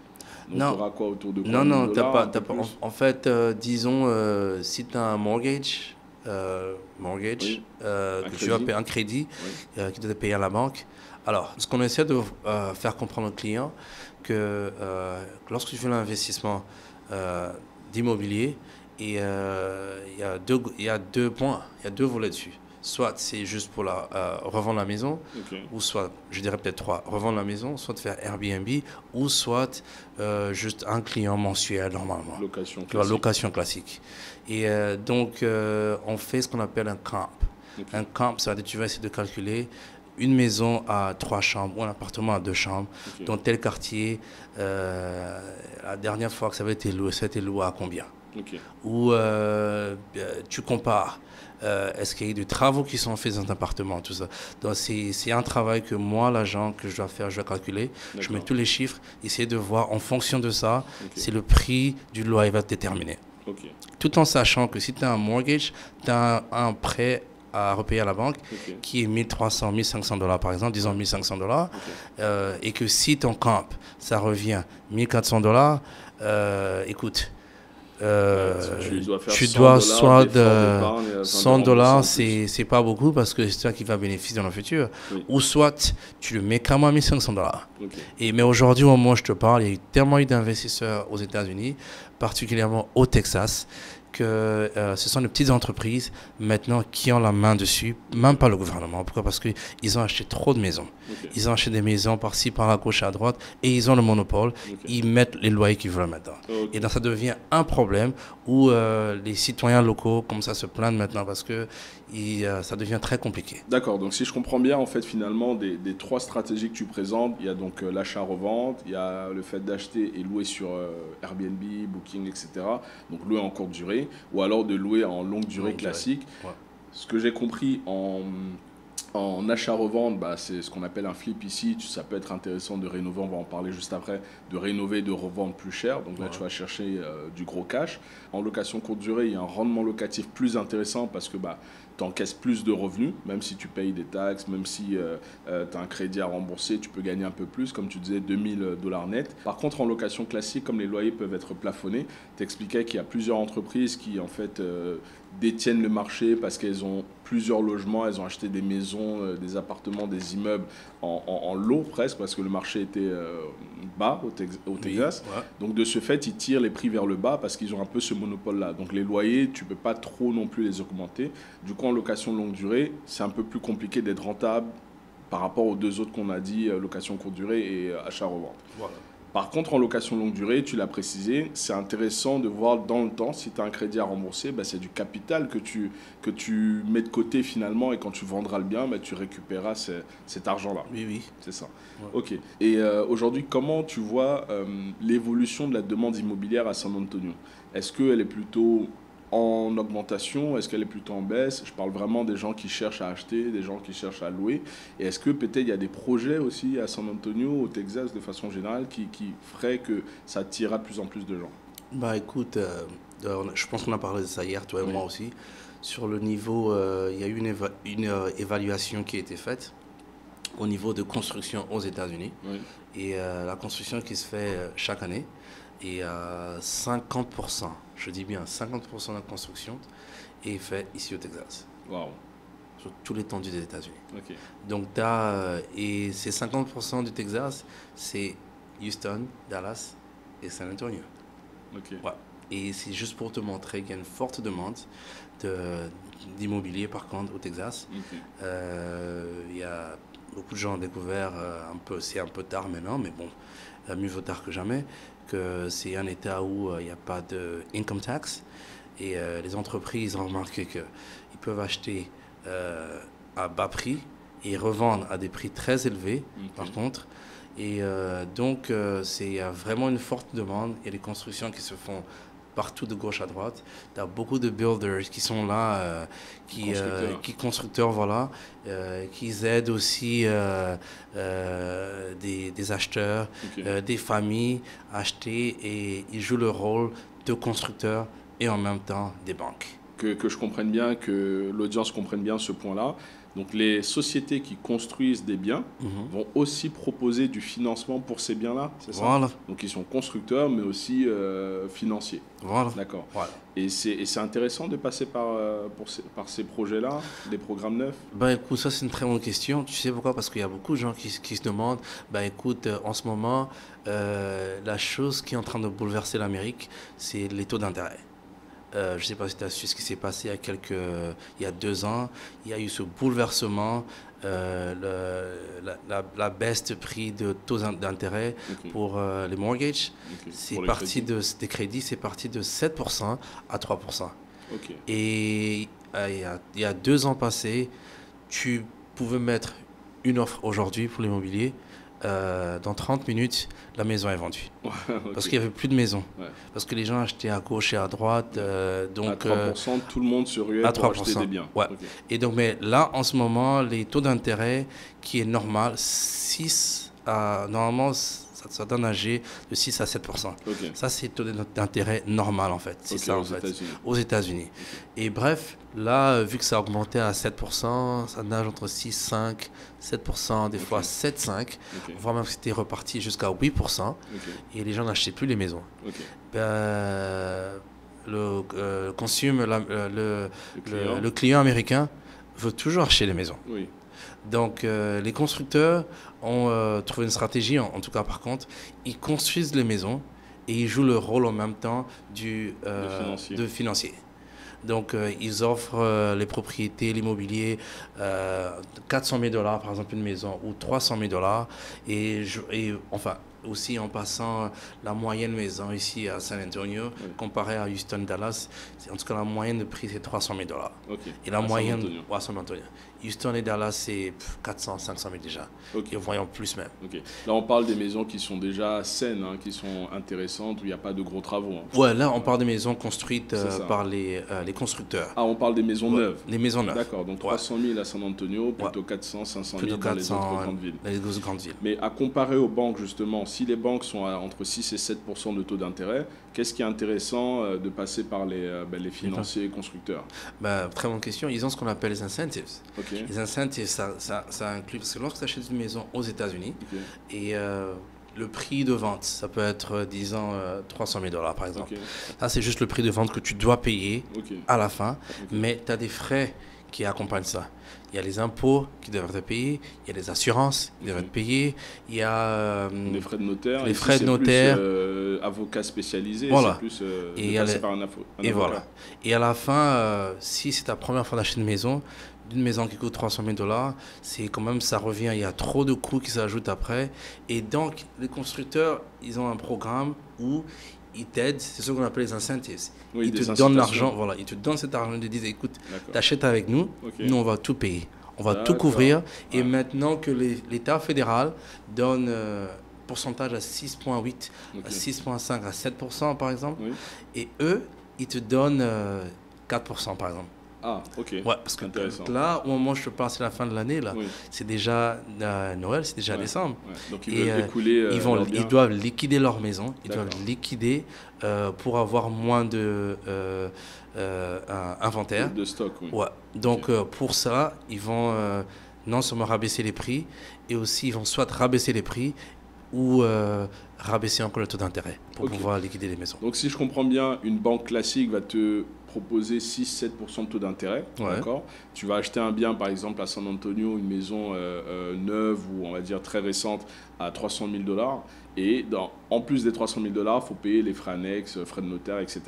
Speaker 1: Donc
Speaker 2: Non.
Speaker 1: tu auras quoi autour de quoi,
Speaker 2: Non,
Speaker 1: 1000
Speaker 2: non,
Speaker 1: dollars, un peu
Speaker 2: t'as pas.
Speaker 1: plus.
Speaker 2: En fait, disons, si tu as un mortgage,
Speaker 1: Oui.
Speaker 2: que tu vas
Speaker 1: crédit.
Speaker 2: payer un crédit
Speaker 1: Oui.
Speaker 2: qui doit être payé à la banque. Alors, ce qu'on essaie de faire comprendre aux clients, que lorsque tu fais l'investissement d'immobilier, il y a deux points, il y a deux volets dessus. Soit c'est juste pour revendre la maison,
Speaker 1: Ok.
Speaker 2: ou soit, je dirais peut-être trois, revendre la maison, soit de faire Airbnb, ou soit juste un client mensuel normalement.
Speaker 1: Location
Speaker 2: Tu vois,
Speaker 1: classique.
Speaker 2: location classique. Et donc, on fait ce qu'on appelle un comp.
Speaker 1: Ok.
Speaker 2: Un comp, ça veut dire que tu vas essayer de calculer une maison à 3 chambres ou un appartement à 2 chambres
Speaker 1: Ok.
Speaker 2: dans tel quartier. La dernière fois que ça avait été loué à combien?
Speaker 1: Ok.
Speaker 2: Ou tu compares. Est-ce qu'il y a eu des travaux qui sont faits dans un appartement, tout ça. Donc c'est un travail que moi, l'agent, que je dois faire, je dois calculer. Je mets
Speaker 1: D'accord.
Speaker 2: tous les chiffres, essayer de voir en fonction de ça,
Speaker 1: Ok.
Speaker 2: c'est le prix du loyer va être déterminé.
Speaker 1: Ok.
Speaker 2: Tout en sachant que si tu as un mortgage, tu as un prêt à repayer à la banque
Speaker 1: Ok.
Speaker 2: qui est 1300, 1500 dollars par exemple, disons 1500 dollars,
Speaker 1: Ok.
Speaker 2: et que si ton camp, ça revient 1400 dollars, écoute,
Speaker 1: Tu dois faire
Speaker 2: tu
Speaker 1: 100
Speaker 2: dois
Speaker 1: dollars
Speaker 2: soit
Speaker 1: d'effort
Speaker 2: de
Speaker 1: d'épargne, 20
Speaker 2: 100
Speaker 1: de
Speaker 2: dollars,
Speaker 1: remboursement en plus.
Speaker 2: c'est pas beaucoup parce que c'est toi qui vas bénéficier dans le futur.
Speaker 1: Oui.
Speaker 2: Ou soit tu le mets carrément à 1500 dollars.
Speaker 1: Ok.
Speaker 2: Mais aujourd'hui, au moment où je te parle, il y a eu tellement eu d'investisseurs aux États-Unis, particulièrement au Texas, que ce sont de petites entreprises maintenant qui ont la main dessus, même pas le gouvernement. Pourquoi? Parce qu'ils ont acheté trop de maisons.
Speaker 1: Ok.
Speaker 2: Ils ont acheté des maisons par-ci, par-là, gauche, à droite, et ils ont le monopole.
Speaker 1: Ok.
Speaker 2: Ils mettent les loyers qu'ils veulent maintenant.
Speaker 1: Ok.
Speaker 2: Et donc ça devient un problème où les citoyens locaux commencent à se plaindre maintenant parce que ça devient très compliqué.
Speaker 1: D'accord, donc si je comprends bien, en fait, finalement, des trois stratégies que tu présentes, il y a donc l'achat-revente, il y a le fait d'acheter et louer sur Airbnb, Booking, etc. Donc louer en courte durée, ou alors de louer en longue durée
Speaker 2: Longue durée.
Speaker 1: classique.
Speaker 2: Ouais.
Speaker 1: Ce que j'ai compris en achat-revente, c'est ce qu'on appelle un flip ici. Ça peut être intéressant de rénover, on va en parler juste après, de rénover, de revendre plus cher. Donc là,
Speaker 2: Ouais.
Speaker 1: tu vas chercher du gros cash. En location courte durée, il y a un rendement locatif plus intéressant parce que tu encaisses plus de revenus, même si tu payes des taxes, même si tu as un crédit à rembourser, tu peux gagner un peu plus, comme tu disais, 2000 dollars net. Par contre, en location classique, comme les loyers peuvent être plafonnés, tu expliquais qu'il y a plusieurs entreprises qui, en fait, détiennent le marché parce qu'elles ont plusieurs logements, elles ont acheté des maisons, des appartements, des immeubles en lot presque, parce que le marché était bas au Texas.
Speaker 2: Oui, ouais.
Speaker 1: Donc de ce fait, ils tirent les prix vers le bas parce qu'ils ont un peu ce monopole-là. Donc les loyers, tu ne peux pas trop non plus les augmenter. Du coup, en location longue durée, c'est un peu plus compliqué d'être rentable par rapport aux deux autres qu'on a dit, location courte durée et achat-revente.
Speaker 2: Voilà.
Speaker 1: Par contre, en location longue durée, tu l'as précisé, c'est intéressant de voir dans le temps, si tu as un crédit à rembourser, bah, c'est du capital que tu mets de côté finalement et quand tu vendras le bien, bah, tu récupéreras cet argent-là.
Speaker 2: Oui, oui.
Speaker 1: C'est ça.
Speaker 2: Ouais.
Speaker 1: Ok. Et aujourd'hui, comment tu vois l'évolution de la demande immobilière à San Antonio? Est-ce qu'elle est plutôt en augmentation? Est-ce qu'elle est plutôt en baisse? Je parle vraiment des gens qui cherchent à acheter, des gens qui cherchent à louer. Et est-ce que peut-être il y a des projets aussi à San Antonio, au Texas de façon générale, qui feraient que ça attirera de plus en plus de gens?
Speaker 2: Bah écoute, je pense qu'on a parlé de ça hier, toi et
Speaker 1: Oui.
Speaker 2: moi aussi. Sur le niveau, il y a eu une évaluation qui a été faite au niveau de construction aux États-Unis.
Speaker 1: Oui.
Speaker 2: Et la construction qui se fait chaque année. Et 50%, je dis bien 50% de la construction est faite ici au Texas,
Speaker 1: Waouh.
Speaker 2: sur tout l'étendue des États-Unis.
Speaker 1: Ok.
Speaker 2: Donc, et ces 50% du Texas, c'est Houston, Dallas et San Antonio.
Speaker 1: Ok.
Speaker 2: Ouais. Et c'est juste pour te montrer qu'il y a une forte demande d'immobilier, par contre, au Texas.
Speaker 1: Ok.
Speaker 2: Il y a beaucoup de gens ont découvert, c'est un peu tard maintenant, mais bon, mieux vaut tard que jamais, que c'est un État où il n'y a pas de income tax. Et les entreprises ont remarqué qu'ils peuvent acheter à bas prix et revendre à des prix très élevés, par contre. Et donc, il y a vraiment une forte demande. Il y a des constructions qui se font partout de gauche à droite. Tu as beaucoup de builders qui sont là, constructeurs, voilà, qui aident aussi des acheteurs, des familles à acheter, et ils jouent le rôle de constructeurs et en même temps des banques.
Speaker 1: Que je comprenne bien, que l'audience comprenne bien ce point-là. Donc les sociétés qui construisent des biens vont aussi proposer du financement pour ces biens-là, c'est ça?
Speaker 2: Voilà.
Speaker 1: Donc ils sont constructeurs mais aussi financiers.
Speaker 2: Voilà.
Speaker 1: D'accord.
Speaker 2: Voilà.
Speaker 1: Et c'est intéressant de passer par ces projets-là, des programmes neufs?
Speaker 2: Ben écoute, ça c'est une très bonne question. Tu sais pourquoi? Parce qu'il y a beaucoup de gens qui se demandent, ben écoute, en ce moment, la chose qui est en train de bouleverser l'Amérique, c'est les taux d'intérêt. Je ne sais pas si tu as su ce qui s'est passé il y a 2 ans. Il y a eu ce bouleversement, la baisse de prix de taux d'intérêt pour les mortgages. C'est parti des crédits, c'est parti de 7% à 3%. Et il y a 2 ans passés, tu pouvais mettre une offre aujourd'hui pour l'immobilier. Dans 30 minutes, la maison est vendue. Parce qu'il n'y avait plus de maison. Parce que les gens achetaient à gauche et à droite. Donc,
Speaker 1: à 3%, tout le monde se ruait pour acheter des biens.
Speaker 2: Ouais. Et donc, mais là, en ce moment, les taux d'intérêt qui est normal, normalement, ça donne un G de 6 à 7%. Ça, c'est le taux d'intérêt normal, en fait. C'est ça, en fait, aux États-Unis. Et bref, là, vu que ça a augmenté à 7%, ça nage entre 6,5, 7%, des fois 7,5, voire même que c'était reparti jusqu'à 8%. Et les gens n'achetaient plus les maisons. Le client américain veut toujours acheter les maisons. Donc, les constructeurs ont trouvé une stratégie, en tout cas par contre, ils construisent les maisons et ils jouent le rôle en même temps de financier. Donc, ils offrent les propriétés, l'immobilier, 400 000 $ par exemple une maison, ou 300 000 $. Et enfin, aussi en passant la moyenne maison ici à San Antonio, comparée à Houston, Dallas, en tout cas la moyenne de prix c'est 300 000 $. Et la moyenne à San Antonio. Houston et Dallas c'est 400, 500 000 déjà. Et voyons plus même.
Speaker 1: Là on parle des maisons qui sont déjà saines, qui sont intéressantes, où il n'y a pas de gros travaux.
Speaker 2: Ouais, là on parle des maisons construites par les constructeurs.
Speaker 1: Ah, on parle des maisons neuves.
Speaker 2: Les maisons neuves.
Speaker 1: D'accord, donc 300 000 à San Antonio, plutôt 400, 500 000 dans les autres grandes villes.
Speaker 2: Dans les autres grandes villes.
Speaker 1: Mais à comparer aux banques justement, si les banques sont à entre 6 et 7% de taux d'intérêt, qu'est-ce qui est intéressant de passer par les financiers et constructeurs?
Speaker 2: Très bonne question. Ils ont ce qu'on appelle les incentives. Les incentives, ça inclut, parce que lorsque tu achètes une maison aux États-Unis, et le prix de vente, ça peut être, disons, 300 000 $ par exemple. Ça, c'est juste le prix de vente que tu dois payer à la fin, mais tu as des frais qui accompagnent ça. Il y a les impôts qui doivent être payés, il y a les assurances qui doivent être payées, il y a
Speaker 1: les frais de notaire.
Speaker 2: Les frais de notaire.
Speaker 1: Plus, avocat spécialisé,
Speaker 2: voilà.
Speaker 1: C'est plus passer par un avocat.
Speaker 2: Et voilà. Et à la fin, si c'est ta première fois d'acheter une maison, d'une maison qui coûte 300 000 $, c'est quand même, ça revient, il y a trop de coûts qui s'ajoutent après. Et donc, les constructeurs, ils ont un programme où ils t'aident, c'est ce qu'on appelle les incentives.
Speaker 1: Oui,
Speaker 2: ils te donnent l'argent, voilà, ils te donnent cet argent, ils te disent, écoute, t'achètes avec nous, nous on va tout payer, on va tout couvrir. Et maintenant que l'État fédéral donne pourcentage à 6,8, à 6,5, à 7% par exemple, et eux, ils te donnent 4% par exemple.
Speaker 1: Ah, ok.
Speaker 2: Ouais, parce que là, au moment où je te parle, c'est la fin de l'année, là, c'est déjà Noël, c'est déjà décembre.
Speaker 1: Donc ils veulent écouler
Speaker 2: ils doivent liquider leur maison, ils doivent liquider pour avoir moins de inventaire.
Speaker 1: De stock,
Speaker 2: Ouais. Donc pour ça, ils vont non seulement rabaisser les prix, et aussi ils vont soit rabaisser les prix ou rabaisser encore le taux d'intérêt pour pouvoir liquider les maisons.
Speaker 1: Donc si je comprends bien, une banque classique va te proposer 6-7% de taux d'intérêt. D'accord. Tu vas acheter un bien, par exemple, à San Antonio, une maison neuve ou on va dire très récente à 300 000 $. Et en plus des 300 000 $, il faut payer les frais annexes, frais de notaire, etc.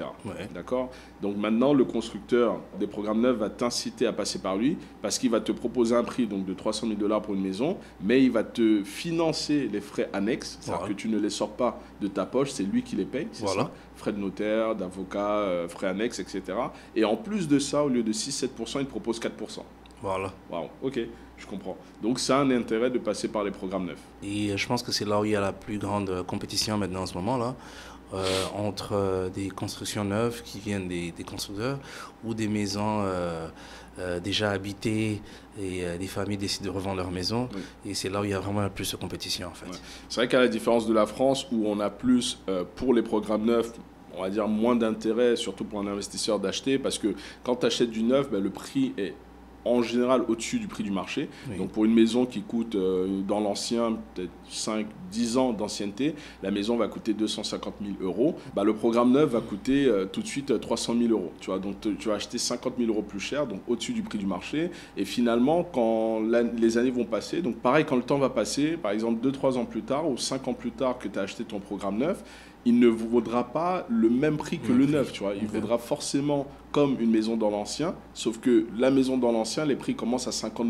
Speaker 1: D'accord. Donc maintenant, le constructeur des programmes neufs va t'inciter à passer par lui parce qu'il va te proposer un prix donc, de 300 000 $ pour une maison, mais il va te financer les frais annexes, c'est-à-dire que tu ne les sors pas de ta poche, c'est lui qui les paye, c'est ça. Frais de notaire, d'avocat, frais annexes, etc. Et en plus de ça, au lieu de 6-7%, il te propose 4%.
Speaker 2: Voilà.
Speaker 1: Wow, ok, je comprends. Donc, ça a un intérêt de passer par les programmes neufs.
Speaker 2: Et je pense que c'est là où il y a la plus grande compétition maintenant en ce moment-là, entre des constructions neuves qui viennent des constructeurs ou des maisons déjà habitées et des familles décident de revendre leur maison. Et c'est là où il y a vraiment la plus de compétition, en fait.
Speaker 1: C'est vrai qu'à la différence de la France, où on a plus, pour les programmes neufs, on va dire moins d'intérêt, surtout pour un investisseur, d'acheter, parce que quand tu achètes du neuf, le prix est en général au-dessus du prix du marché. Donc pour une maison qui coûte dans l'ancien peut-être 5-10 ans d'ancienneté, la maison va coûter 250 000 €. Le programme neuf va coûter tout de suite 300 000 €. Tu vois, donc tu vas acheter 50 000 € plus cher, donc au-dessus du prix du marché. Et finalement, quand les années vont passer, donc pareil, quand le temps va passer, par exemple 2-3 ans plus tard ou 5 ans plus tard que tu as acheté ton programme neuf, il ne vaudra pas le même prix que le neuf, tu vois. Il vaudra forcément comme une maison dans l'ancien, sauf que la maison dans l'ancien, les prix commencent à 50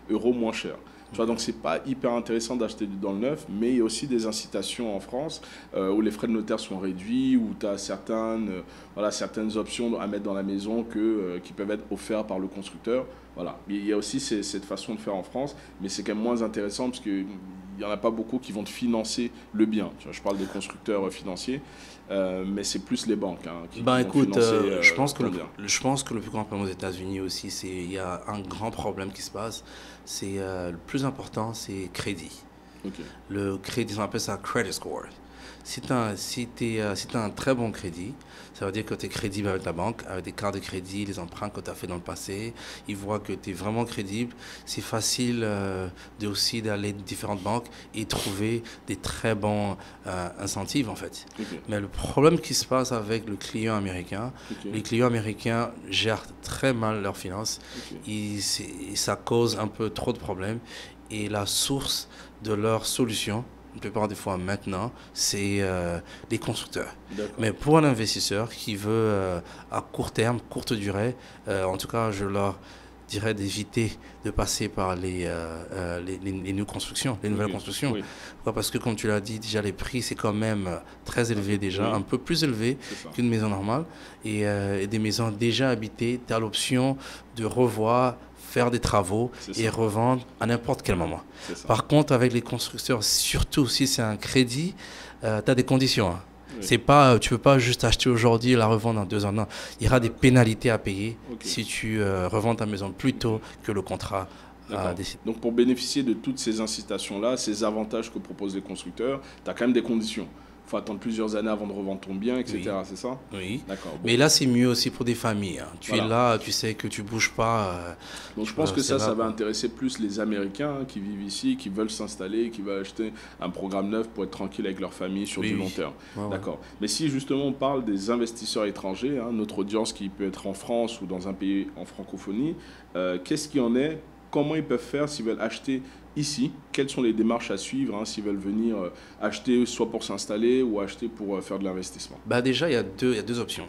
Speaker 1: 000 € moins cher. Tu vois, donc c'est pas hyper intéressant d'acheter dans le neuf, mais il y a aussi des incitations en France où les frais de notaire sont réduits, où tu as certaines options à mettre dans la maison qui peuvent être offertes par le constructeur. Voilà. Il y a aussi cette façon de faire en France, mais c'est quand même moins intéressant parce qu'il n'y en a pas beaucoup qui vont te financer le bien. Tu vois, je parle des constructeurs financiers, mais c'est plus les banques qui vont financer
Speaker 2: je pense que le plus grand problème aux États-Unis aussi, il y a un grand problème qui se passe. C'est le plus important, c'est crédit. Le crédit, on appelle ça credit score. Si tu as un très bon crédit, ça veut dire que tu es crédible avec la banque, avec des cartes de crédit, les emprunts que tu as fait dans le passé. Ils voient que tu es vraiment crédible. C'est facile aussi d'aller dans différentes banques et trouver des très bons incentives, en fait. Mais le problème qui se passe avec le client américain, les clients américains gèrent très mal leurs finances. Ça cause un peu trop de problèmes. Et la source de leur solution, la plupart des fois maintenant, c'est les constructeurs. Mais pour un investisseur qui veut à court terme, courte durée, en tout cas, je leur dirais d'éviter de passer par les nouvelles constructions. Pourquoi ? Parce que comme tu l'as dit, déjà les prix, c'est quand même très élevé déjà, un peu plus élevé qu'une maison normale. Et des maisons déjà habitées, tu as l'option de revoir, faire des travaux et revendre à n'importe quel moment. Par contre, avec les constructeurs, surtout si c'est un crédit, tu as des conditions. C'est pas, tu ne peux pas juste acheter aujourd'hui et la revendre dans 2 ans. Non, il y aura des pénalités à payer si tu revends ta maison plus tôt que le contrat a décidé.
Speaker 1: Donc pour bénéficier de toutes ces incitations-là, ces avantages que proposent les constructeurs, tu as quand même des conditions. Il faut attendre plusieurs années avant de revendre ton bien, etc. C'est ça ?
Speaker 2: Oui. D'accord. Bon. Mais là, c'est mieux aussi pour des familles. Tu es là, tu sais que tu ne bouges pas.
Speaker 1: Donc je pense que ça va intéresser plus les Américains qui vivent ici, qui veulent s'installer, qui veulent acheter un programme neuf pour être tranquille avec leur famille sur du long terme. D'accord. Mais si justement on parle des investisseurs étrangers, notre audience qui peut être en France ou dans un pays en francophonie, qu'est-ce qu'il y en est ? Comment ils peuvent faire s'ils veulent acheter ici? Quelles sont les démarches à suivre s'ils veulent venir acheter soit pour s'installer ou acheter pour faire de l'investissement?
Speaker 2: Déjà, il y a deux options.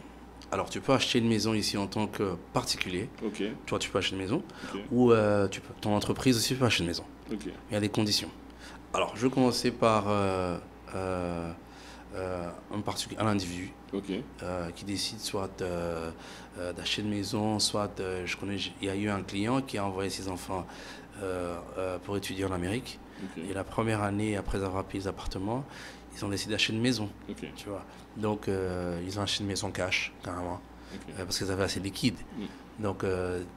Speaker 2: Alors, tu peux acheter une maison ici en tant que particulier.
Speaker 1: Ok.
Speaker 2: Toi, tu peux acheter une maison.
Speaker 1: Ok.
Speaker 2: Ou ton entreprise aussi peut acheter une maison.
Speaker 1: Ok.
Speaker 2: Il y a des conditions. Alors, je vais commencer par un individu
Speaker 1: Ok.
Speaker 2: qui décide soit d'acheter une maison, soit il y a eu un client qui a envoyé ses enfants pour étudier en Amérique.
Speaker 1: Ok.
Speaker 2: Et la première année, après avoir payé les appartements, ils ont décidé d'acheter une maison.
Speaker 1: Ok.
Speaker 2: Tu vois. Donc, ils ont acheté une maison cash, carrément,
Speaker 1: Ok.
Speaker 2: parce qu'ils avaient assez de liquide.
Speaker 1: Mm.
Speaker 2: Donc,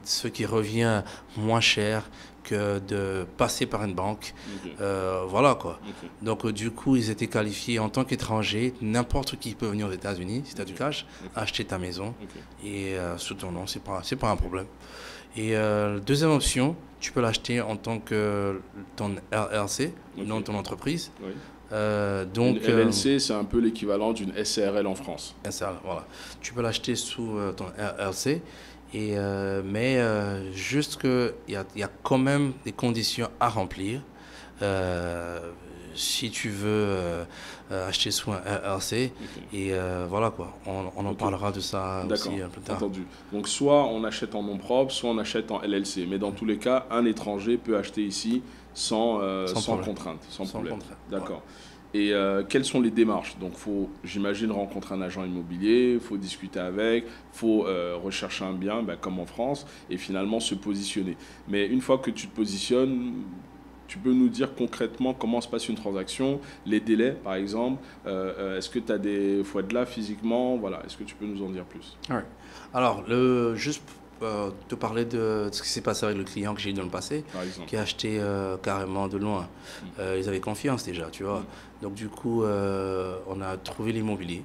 Speaker 2: ce qui revient moins cher que de passer par une banque.
Speaker 1: Ok.
Speaker 2: Voilà quoi.
Speaker 1: Ok.
Speaker 2: Donc, du coup, ils étaient qualifiés en tant qu'étrangers. N'importe qui peut venir aux États-Unis, si tu as du cash, acheter ta maison.
Speaker 1: Ok.
Speaker 2: Et sous ton nom, c'est pas un problème. Et deuxième option, tu peux l'acheter en tant que ton LLC, nom de ton entreprise.
Speaker 1: Oui.
Speaker 2: Donc,
Speaker 1: Une LLC, c'est un peu l'équivalent d'une SARL en France.
Speaker 2: voilà. Tu peux l'acheter sous ton LLC, mais juste qu'il y a quand même des conditions à remplir. Si tu veux acheter sous un LLC,
Speaker 1: Okay.
Speaker 2: et voilà quoi, on en parlera de ça aussi plus tard.
Speaker 1: Entendu. Donc soit on achète en nom propre, soit on achète en LLC. Mais dans tous les cas, un étranger peut acheter ici sans contrainte, sans problème. D'accord. Et quelles sont les démarches? Donc, il faut, j'imagine, rencontrer un agent immobilier, il faut discuter avec, il faut rechercher un bien, comme en France, et finalement se positionner. Mais une fois que tu te positionnes, tu peux nous dire concrètement comment se passe une transaction, les délais, par exemple. Est-ce que tu as des... faut être là physiquement? Voilà. Est-ce que tu peux nous en dire plus?
Speaker 2: Ouais. Alors, juste te parler de ce qui s'est passé avec le client que j'ai eu dans le passé, qui a acheté carrément de loin. Ils avaient confiance déjà, tu vois. Donc du coup, on a trouvé l'immobilier.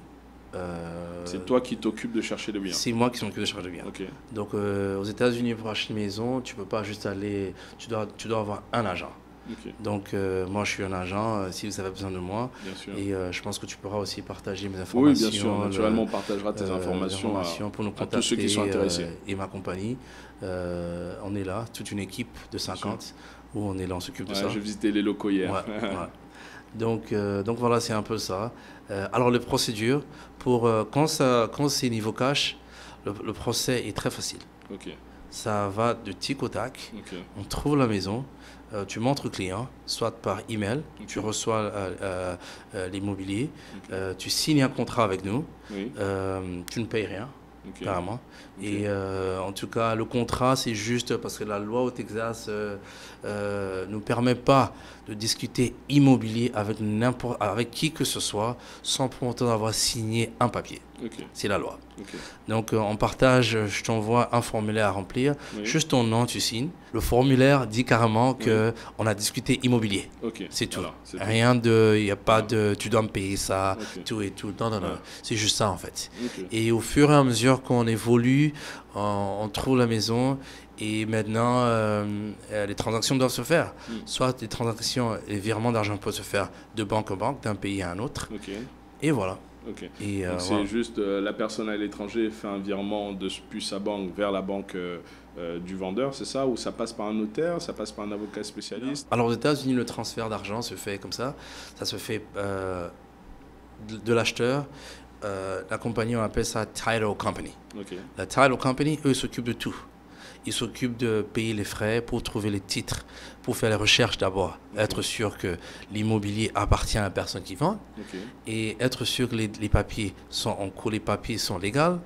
Speaker 1: C'est toi qui t'occupes de chercher le bien?
Speaker 2: C'est moi qui m'occupe de chercher le bien.
Speaker 1: Okay.
Speaker 2: Donc aux États-Unis, pour acheter une maison, tu peux pas juste aller, tu dois avoir un agent.
Speaker 1: Okay.
Speaker 2: Donc moi je suis un agent, si vous avez besoin de moi,
Speaker 1: bien sûr.
Speaker 2: Et je pense que tu pourras aussi partager mes informations.
Speaker 1: Oui, bien sûr, naturellement on partagera tes informations
Speaker 2: pour nous contacter,
Speaker 1: à tous ceux qui sont intéressés.
Speaker 2: Et ma compagnie, on est là, toute une équipe de 50 où on est là, on s'occupe de ça.
Speaker 1: J'ai visité les locaux hier.
Speaker 2: Ouais. Donc voilà, c'est un peu ça. Alors les procédures, quand c'est niveau cash, le procès est très facile.
Speaker 1: Okay.
Speaker 2: Ça va de tic au tac,
Speaker 1: okay.
Speaker 2: On trouve la maison, tu montres au client, soit par email, okay. Tu reçois l'immobilier, okay. Tu signes un contrat avec nous,
Speaker 1: oui.
Speaker 2: Tu ne payes rien,
Speaker 1: okay.
Speaker 2: carrément.
Speaker 1: Okay.
Speaker 2: Et en tout cas, le contrat, c'est juste parce que la loi au Texas ne nous permet pas de discuter immobilier avec qui que ce soit sans pour autant avoir signé un papier.
Speaker 1: Okay.
Speaker 2: C'est la loi.
Speaker 1: Okay.
Speaker 2: Donc on partage, je t'envoie un formulaire à remplir, oui. Juste ton nom, tu signes. Le formulaire dit carrément qu'on a discuté immobilier.
Speaker 1: Okay.
Speaker 2: C'est tout.
Speaker 1: Alors,
Speaker 2: rien de, il n'y a pas de, tu dois me payer ça,
Speaker 1: okay.
Speaker 2: Tout et tout. Non. C'est juste ça en fait.
Speaker 1: Okay.
Speaker 2: Et au fur et à mesure qu'on évolue, on trouve la maison. Et maintenant, les transactions doivent se faire. Soit les transactions, les virements d'argent peuvent se faire de banque en banque, d'un pays à un autre.
Speaker 1: Okay.
Speaker 2: Et voilà.
Speaker 1: Okay.
Speaker 2: Et
Speaker 1: donc c'est juste la personne à l'étranger fait un virement depuis sa banque vers la banque du vendeur, c'est ça? Ou ça passe par un notaire, ça passe par un avocat spécialiste?
Speaker 2: Alors aux États-Unis, le transfert d'argent se fait comme ça. Ça se fait de l'acheteur. La compagnie, on appelle ça Title Company.
Speaker 1: Okay.
Speaker 2: La Title Company, eux, s'occupent de tout. Ils s'occupent de payer les frais pour trouver les titres, pour faire les recherches d'abord, être sûr que l'immobilier appartient à la personne qui vend, et être sûr que les papiers sont en cours, les papiers sont légaux,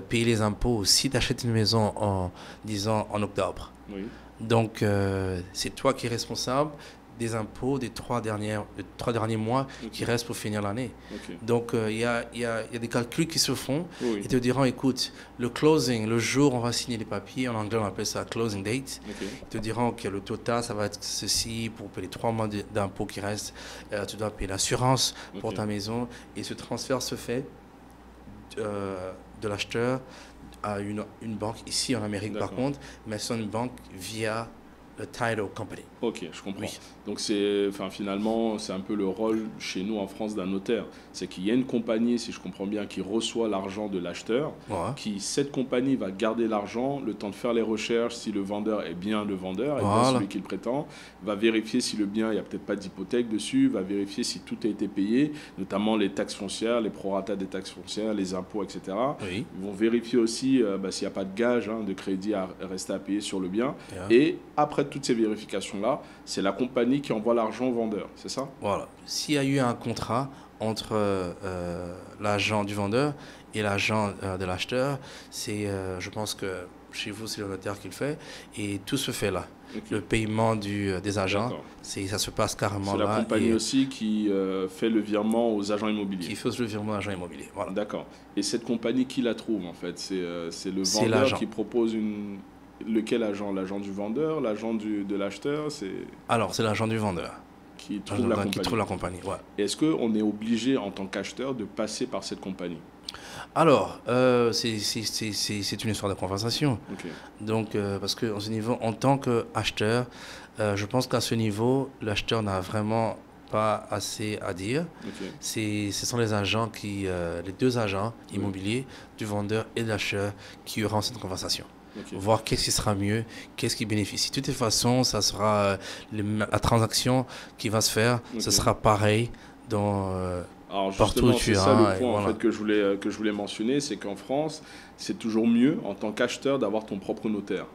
Speaker 2: payer les impôts si tu achètes une maison en octobre.
Speaker 1: Oui. Donc
Speaker 2: c'est toi qui es responsable des impôts des 3 derniers mois qui restent pour finir l'année. Donc, il y a des calculs qui se font. Ils te diront, écoute, le closing, le jour où on va signer les papiers, en anglais on appelle ça closing date. Ils te diront que le total, ça va être ceci pour payer les 3 mois d'impôts qui restent. Tu dois payer l'assurance pour ta maison. Et ce transfert se fait de l'acheteur à une banque ici en Amérique par contre, mais c'est une banque via le title company.
Speaker 1: Ok, je comprends.
Speaker 2: Oui.
Speaker 1: Donc finalement, c'est un peu le rôle chez nous en France d'un notaire. C'est qu'il y a une compagnie, si je comprends bien, qui reçoit l'argent de l'acheteur, cette compagnie va garder l'argent, le temps de faire les recherches, si le vendeur est bien le vendeur, et bien celui qu'il prétend, va vérifier si le bien, il n'y a peut-être pas d'hypothèque dessus, va vérifier si tout a été payé, notamment les taxes foncières, les proratas des taxes foncières, les impôts, etc.
Speaker 2: Oui.
Speaker 1: Ils vont vérifier aussi s'il n'y a pas de gage, de crédit à rester à payer sur le bien. Et après toutes ces vérifications-là, c'est la compagnie qui envoie l'argent au vendeur, c'est ça?
Speaker 2: Voilà. S'il y a eu un contrat entre l'agent du vendeur et l'agent de l'acheteur, je pense que chez vous, c'est le notaire qui le fait, et tout se fait là. Okay. Le paiement des agents, ça se passe carrément là.
Speaker 1: C'est la compagnie aussi qui fait le virement aux agents immobiliers.
Speaker 2: Qui fait le virement aux agents immobiliers, voilà.
Speaker 1: D'accord. Et cette compagnie, qui la trouve en fait? C'est le vendeur qui propose une... Lequel agent? L'agent du vendeur, l'agent de l'acheteur?
Speaker 2: Alors, c'est l'agent du vendeur.
Speaker 1: Qui trouve la compagnie.
Speaker 2: Ouais.
Speaker 1: Est-ce qu'on est obligé, en tant qu'acheteur, de passer par cette compagnie?
Speaker 2: Alors, c'est une histoire de conversation.
Speaker 1: Okay.
Speaker 2: Donc, parce que ce niveau, en tant qu'acheteur, je pense qu'à ce niveau, l'acheteur n'a vraiment pas assez à dire.
Speaker 1: Okay.
Speaker 2: Ce sont les agents les deux agents immobiliers, du vendeur et de l'acheteur, qui auront cette conversation.
Speaker 1: Okay.
Speaker 2: Voir qu'est-ce qui sera mieux, qu'est-ce qui bénéficie. De toutes les façons, ça sera la transaction qui va se faire, ce sera pareil dans
Speaker 1: Alors
Speaker 2: partout où tu
Speaker 1: es. C'est ça le point en fait, que je voulais mentionner, c'est qu'en France, c'est toujours mieux en tant qu'acheteur d'avoir ton propre notaire.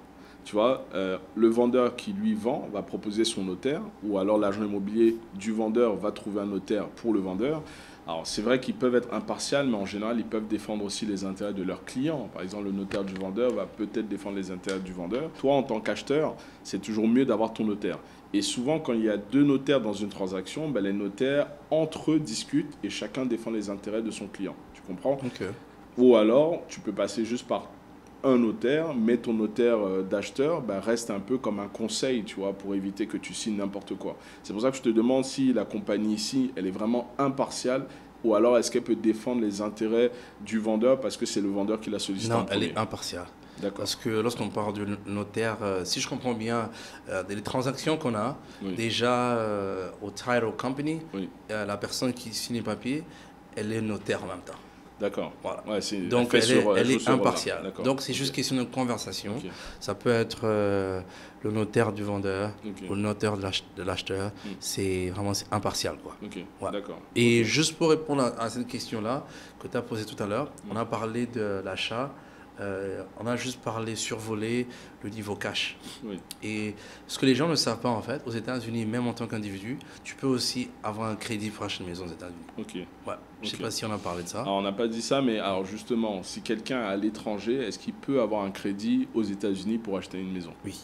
Speaker 1: Tu vois, le vendeur qui lui vend va proposer son notaire, ou alors l'agent immobilier du vendeur va trouver un notaire pour le vendeur. Alors, c'est vrai qu'ils peuvent être impartiaux, mais en général, ils peuvent défendre aussi les intérêts de leurs clients. Par exemple, le notaire du vendeur va peut-être défendre les intérêts du vendeur. Toi, en tant qu'acheteur, c'est toujours mieux d'avoir ton notaire. Et souvent, quand il y a deux notaires dans une transaction, les notaires, entre eux, discutent et chacun défend les intérêts de son client. Tu comprends?
Speaker 2: Okay.
Speaker 1: Ou alors, tu peux passer juste par un notaire, mais ton notaire d'acheteur reste un peu comme un conseil, tu vois, pour éviter que tu signes n'importe quoi. C'est pour ça que je te demande si la compagnie ici, elle est vraiment impartiale, ou alors est-ce qu'elle peut défendre les intérêts du vendeur parce que c'est le vendeur qui l'a sollicité.
Speaker 2: Non, elle est impartiale.
Speaker 1: D'accord.
Speaker 2: Parce que lorsqu'on parle du notaire, si je comprends bien, les transactions qu'on a, déjà au title company, la personne qui signe les papiers, elle est notaire en même temps.
Speaker 1: D'accord.
Speaker 2: Voilà.
Speaker 1: Ouais,
Speaker 2: donc elle est impartiale. Donc c'est juste question de conversation. Ça peut être le notaire du vendeur ou le notaire de l'acheteur. C'est vraiment impartial, quoi.
Speaker 1: D'accord.
Speaker 2: Et juste pour répondre à cette question-là que tu as posée tout à l'heure, on a parlé de l'achat. On a juste parlé, survolé le niveau cash. Et ce que les gens ne savent pas, en fait, aux États-Unis, même en tant qu'individu, tu peux aussi avoir un crédit pour acheter une maison aux États-Unis. Je ne sais pas si on a parlé de ça.
Speaker 1: Alors, on n'a pas dit ça, mais alors justement, si quelqu'un est à l'étranger, est-ce qu'il peut avoir un crédit aux États-Unis pour acheter une maison?
Speaker 2: Oui.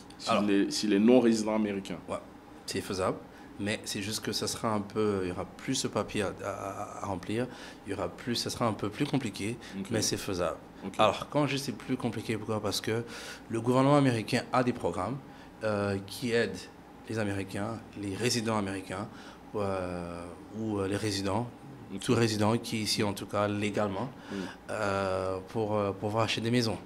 Speaker 1: S'il est non-résident américain.
Speaker 2: Ouais, c'est faisable. Mais c'est juste que ça sera il y aura plus de papier à remplir, ça sera un peu plus compliqué, mais c'est faisable. Alors, quand je dis c'est plus compliqué, pourquoi? Parce que le gouvernement américain a des programmes qui aident les Américains, les résidents américains ou les résidents, tout résident qui est ici en tout cas légalement, pour pouvoir acheter des maisons.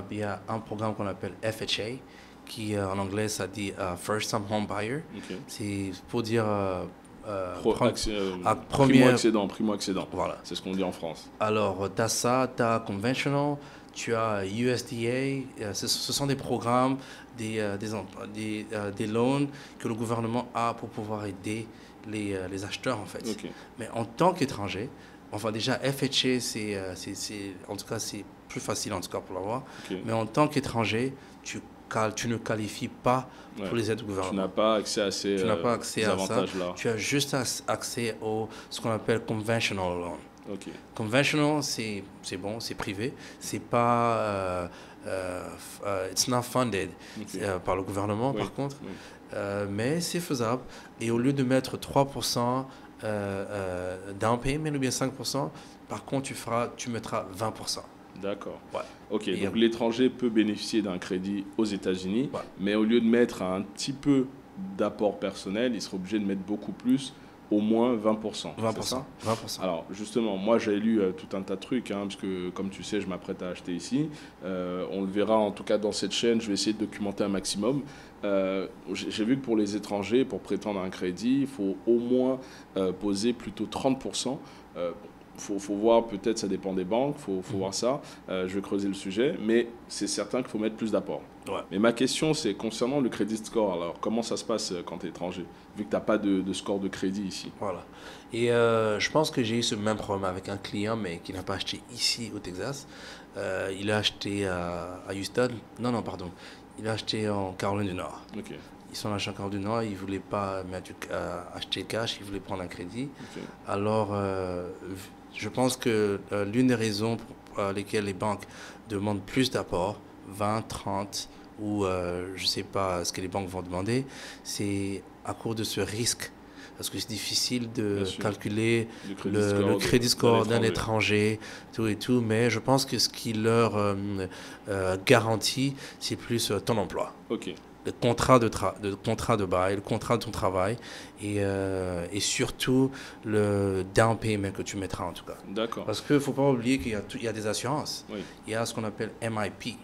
Speaker 2: Il y a un programme qu'on appelle FHA, qui en anglais ça dit First Time Home Buyer. C'est pour dire
Speaker 1: primo-accédant.
Speaker 2: Voilà.
Speaker 1: C'est ce qu'on dit en France.
Speaker 2: Alors, tu as ça, tu as Conventional, tu as USDA. Ce sont des programmes, des loans que le gouvernement a pour pouvoir aider les acheteurs, en fait. Mais en tant qu'étranger, enfin déjà, FHA, en tout cas, c'est plus facile en tout cas pour l'avoir. Mais en tant qu'étranger, tu ne qualifies pas pour les aides du gouvernement.
Speaker 1: Tu n'as pas accès à ces avantages-là.
Speaker 2: Tu as juste accès au ce qu'on appelle conventional loan. Conventional, c'est bon, c'est privé. C'est pas it's not funded par le gouvernement, par contre. Mais c'est faisable. Et au lieu de mettre 3% down payment ou bien 5%, par contre, tu mettras 20%.
Speaker 1: D'accord. Donc l'étranger peut bénéficier d'un crédit aux États-Unis, mais au lieu de mettre un petit peu d'apport personnel, il sera obligé de mettre beaucoup plus au moins 20%.
Speaker 2: 20%.
Speaker 1: Ça
Speaker 2: 20%.
Speaker 1: Alors justement, moi j'ai lu tout un tas de trucs, hein, parce que comme tu sais, je m'apprête à acheter ici. On le verra en tout cas dans cette chaîne, je vais essayer de documenter un maximum. J'ai vu que pour les étrangers, pour prétendre à un crédit, il faut au moins poser plutôt 30%. Faut voir, peut-être ça dépend des banques, faut voir ça. Je vais creuser le sujet, mais c'est certain qu'il faut mettre plus d'apport.
Speaker 2: Ouais.
Speaker 1: Mais ma question, c'est concernant le credit score. Alors, comment ça se passe quand tu es étranger, vu que tu n'as pas de score de crédit ici?
Speaker 2: Voilà. Et je pense que j'ai eu ce même problème avec un client, mais qui n'a pas acheté ici au Texas. Il a acheté à Houston. Non, pardon. Il a acheté en Caroline du Nord.
Speaker 1: Ok.
Speaker 2: Ils sont achetés en Caroline du Nord. Il ne voulait pas acheter cash, il voulait prendre un crédit.
Speaker 1: Ok.
Speaker 2: Alors, je pense que l'une des raisons pour lesquelles les banques demandent plus d'apport, 20, 30, ou je ne sais pas ce que les banques vont demander, c'est à cause de ce risque. Parce que c'est difficile de calculer le crédit score d'un étranger, tout et tout. Mais je pense que ce qui leur garantit, c'est plus ton emploi.
Speaker 1: Ok.
Speaker 2: Le contrat de bail, le contrat de ton travail et surtout le down payment que tu mettras en tout cas.
Speaker 1: D'accord.
Speaker 2: Parce qu'il ne faut pas oublier qu'il y a des assurances.
Speaker 1: Oui.
Speaker 2: Il y a ce qu'on appelle MIP.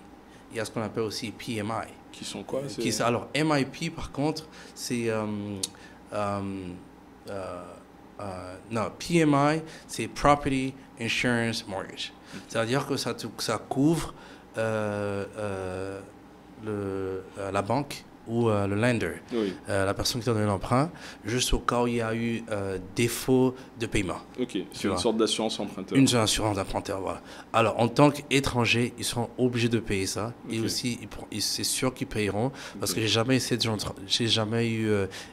Speaker 2: Il y a ce qu'on appelle aussi PMI.
Speaker 1: Qui sont quoi?
Speaker 2: Alors, MIP, par contre, c'est... non, PMI, c'est Property Insurance Mortgage. C'est-à-dire que ça couvre la banque ou le lender,
Speaker 1: oui.
Speaker 2: la personne qui t'a donné l'emprunt, juste au cas où il y a eu défaut de paiement.
Speaker 1: Ok, c'est une sorte d'assurance emprunteur.
Speaker 2: Une assurance d'emprunteur, voilà. Alors, en tant qu'étranger, ils seront obligés de payer ça. Okay. Et aussi, c'est sûr qu'ils payeront parce que j'ai jamais eu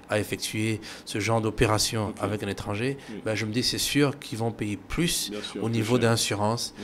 Speaker 2: à effectuer ce genre d'opération avec un étranger. Oui. Ben, je me dis, c'est sûr qu'ils vont payer plus au niveau d'assurance,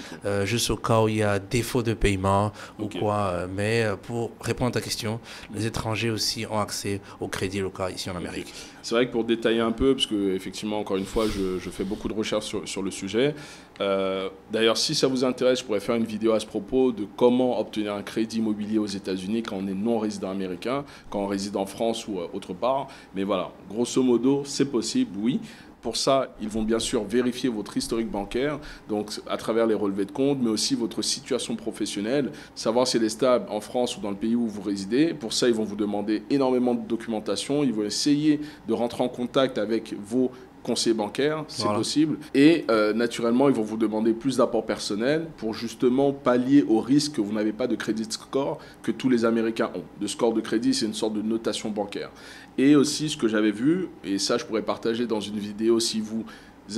Speaker 2: juste au cas où il y a défaut de paiement ou quoi. Mais pour répondre à ta question, les étrangers aussi ont accès au crédit local ici en Amérique.
Speaker 1: C'est vrai que pour détailler un peu, parce que effectivement, encore une fois, je fais beaucoup de recherches sur le sujet. D'ailleurs, si ça vous intéresse, je pourrais faire une vidéo à ce propos de comment obtenir un crédit immobilier aux États-Unis quand on est non résident américain, quand on réside en France ou autre part. Mais voilà, grosso modo, c'est possible, oui. Pour ça, ils vont bien sûr vérifier votre historique bancaire, donc à travers les relevés de compte, mais aussi votre situation professionnelle, savoir si elle est stable en France ou dans le pays où vous résidez. Pour ça, ils vont vous demander énormément de documentation. Ils vont essayer de rentrer en contact avec vos conseiller bancaire, c'est possible. Et naturellement, ils vont vous demander plus d'apport personnel pour justement pallier au risque que vous n'avez pas de credit score que tous les Américains ont. Le score de crédit, c'est une sorte de notation bancaire. Et aussi, ce que j'avais vu, et ça, je pourrais partager dans une vidéo si vous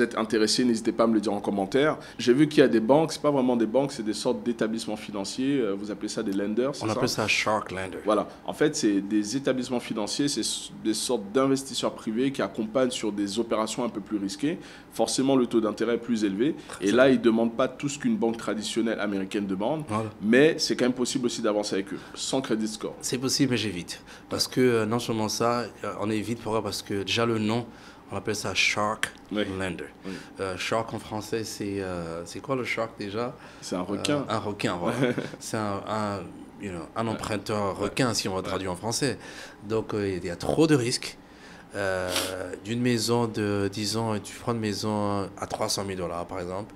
Speaker 1: êtes intéressé, n'hésitez pas à me le dire en commentaire. J'ai vu qu'il y a des banques, c'est pas vraiment des banques, c'est des sortes d'établissements financiers. Vous appelez ça des lenders, c'est ça?
Speaker 2: On appelle ça Shark Lender.
Speaker 1: Voilà. En fait, c'est des établissements financiers, c'est des sortes d'investisseurs privés qui accompagnent sur des opérations un peu plus risquées. Forcément, le taux d'intérêt est plus élevé. Et là, ils ne demandent pas tout ce qu'une banque traditionnelle américaine demande. Voilà. Mais c'est quand même possible aussi d'avancer avec eux, sans credit score.
Speaker 2: C'est possible, mais j'évite. Parce que non seulement ça, on évite. Pourquoi? Parce que déjà le nom, on appelle ça Shark Lender. Oui. Shark en français, c'est quoi le shark déjà?
Speaker 1: C'est un requin.
Speaker 2: Un requin, voilà. C'est un emprunteur requin, si on va traduire en français. Donc, il y a trop de risques. D'une maison de, disons, tu prends une maison à 300 000 $, par exemple,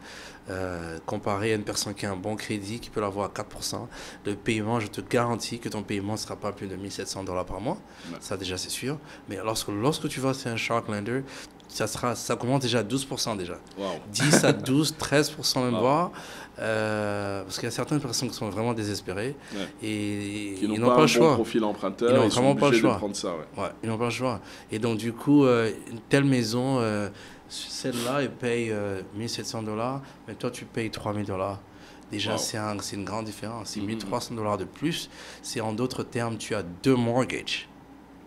Speaker 2: comparé à une personne qui a un bon crédit, qui peut l'avoir à 4%, le paiement, je te garantis que ton paiement ne sera pas plus de 1 700 $ par mois. Ouais. Ça, déjà, c'est sûr. Mais lorsque tu vas sur un Shark Lender, ça commence déjà à 12% déjà.
Speaker 1: Wow.
Speaker 2: 10 à 12, 13% même voire. Parce qu'il y a certaines personnes qui sont vraiment désespérées et
Speaker 1: qui n'ont pas le choix. Bon profil emprunteur,
Speaker 2: ils n'ont vraiment pas le choix.
Speaker 1: De prendre ça,
Speaker 2: ils n'ont pas le choix. Et donc du coup, une telle maison, celle-là, elle paye 1 700 $, mais toi tu payes 3 000 $. Déjà, c'est une grande différence. C'est 1 300 $ de plus. C'est en d'autres termes, tu as 2 mortgages.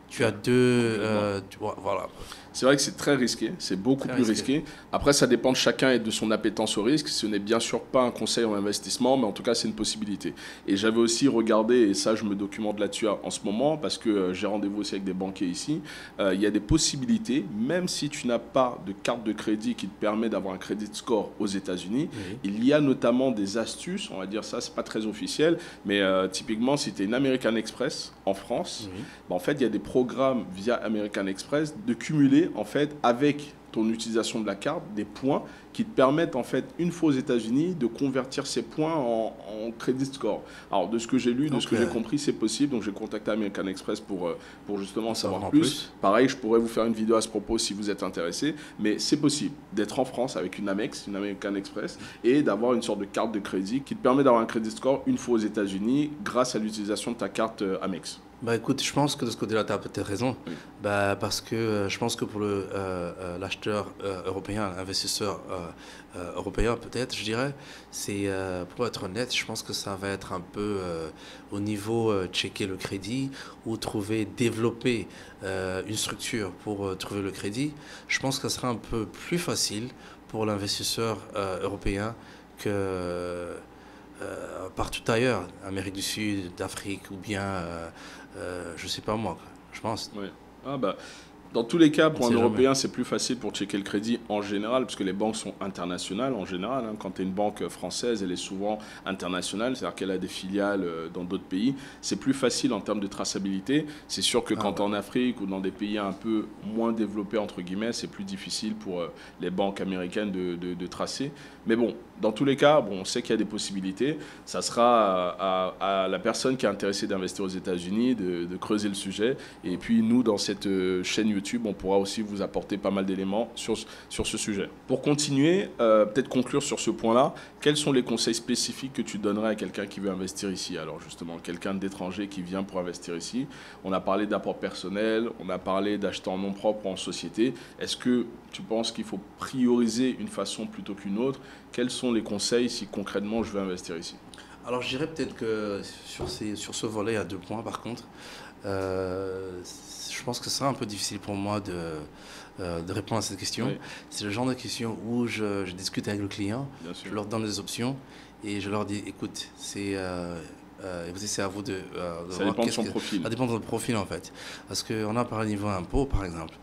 Speaker 2: Tu as 2... voilà.
Speaker 1: C'est vrai que c'est très risqué, c'est beaucoup plus risqué. Après, ça dépend de chacun et de son appétence au risque. Ce n'est bien sûr pas un conseil en investissement, mais en tout cas, c'est une possibilité. Et j'avais aussi regardé, et ça, je me documente là-dessus en ce moment, parce que j'ai rendez-vous aussi avec des banquiers ici. Il y a des possibilités, même si tu n'as pas de carte de crédit qui te permet d'avoir un credit score aux États-Unis, il y a notamment des astuces, on va dire ça, c'est pas très officiel, mais typiquement, si tu es une American Express en France, en fait, il y a des programmes programme via American Express de cumuler en fait avec ton utilisation de la carte des points qui te permettent en fait une fois aux États-Unis de convertir ces points en credit score. Alors de ce que j'ai lu, de ce que j'ai compris, c'est possible. Donc j'ai contacté American Express pour justement en savoir plus. Pareil, je pourrais vous faire une vidéo à ce propos si vous êtes intéressé. Mais c'est possible d'être en France avec une Amex, une American Express, et d'avoir une sorte de carte de crédit qui te permet d'avoir un credit score une fois aux États-Unis grâce à l'utilisation de ta carte Amex.
Speaker 2: Bah écoute, je pense que de ce côté-là, tu as peut-être raison. Oui. Bah, parce que je pense que pour l'acheteur européen, l'investisseur européen peut-être, je dirais, c'est pour être honnête, je pense que ça va être un peu au niveau checker le crédit ou développer une structure pour trouver le crédit. Je pense que ça sera un peu plus facile pour l'investisseur européen que partout ailleurs, Amérique du Sud, d'Afrique ou bien, je sais pas moi, je pense.
Speaker 1: Oui. Ah bah, dans tous les cas, pour un Européen, c'est plus facile pour checker le crédit en général, parce que les banques sont internationales en général. Hein. Quand tu es une banque française, elle est souvent internationale, c'est-à-dire qu'elle a des filiales dans d'autres pays. C'est plus facile en termes de traçabilité. C'est sûr que quand tu es en Afrique ou dans des pays un peu moins développés, entre guillemets, c'est plus difficile pour les banques américaines de tracer. Mais bon, dans tous les cas, bon, on sait qu'il y a des possibilités. Ça sera à la personne qui est intéressée d'investir aux États-Unis de creuser le sujet. Et puis nous, dans cette chaîne YouTube, on pourra aussi vous apporter pas mal d'éléments sur ce sujet. Pour continuer, peut-être conclure sur ce point-là, quels sont les conseils spécifiques que tu donnerais à quelqu'un qui veut investir ici? Alors justement, quelqu'un d'étranger qui vient pour investir ici. On a parlé d'apport personnel, on a parlé d'acheter en nom propre ou en société. Est-ce que tu penses qu'il faut prioriser une façon plutôt qu'une autre? Quels sont les conseils si concrètement je veux investir ici?
Speaker 2: Alors je dirais peut-être que sur ce volet, il y a 2 points par contre. Je pense que c'est un peu difficile pour moi de répondre à cette question. Oui. C'est le genre de question où je discute avec le client, je leur donne des options et je leur dis, écoute, c'est à vous de
Speaker 1: ça dépend de son profil.
Speaker 2: Ça dépend de votre profil en fait. Parce qu'on a parlé niveau impôt par exemple.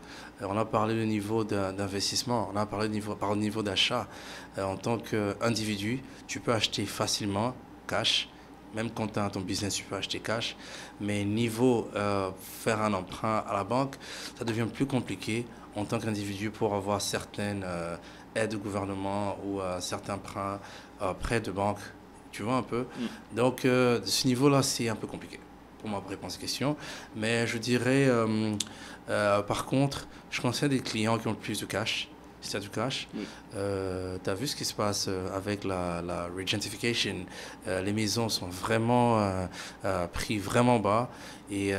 Speaker 2: On a parlé du niveau d'investissement, on a parlé du niveau d'achat. En tant qu'individu, tu peux acheter facilement, cash. Même quand tu as ton business, tu peux acheter cash. Mais niveau faire un emprunt à la banque, ça devient plus compliqué en tant qu'individu pour avoir certaines aides du gouvernement ou certains prêts de banque. Tu vois un peu. Donc, de ce niveau-là, c'est un peu compliqué pour moi pour répondre à cette question. Mais je dirais, par contre, je conseille des clients qui ont le plus de cash. Si tu as du cash, tu as vu ce qui se passe avec la regentification. Les maisons sont vraiment pris vraiment bas et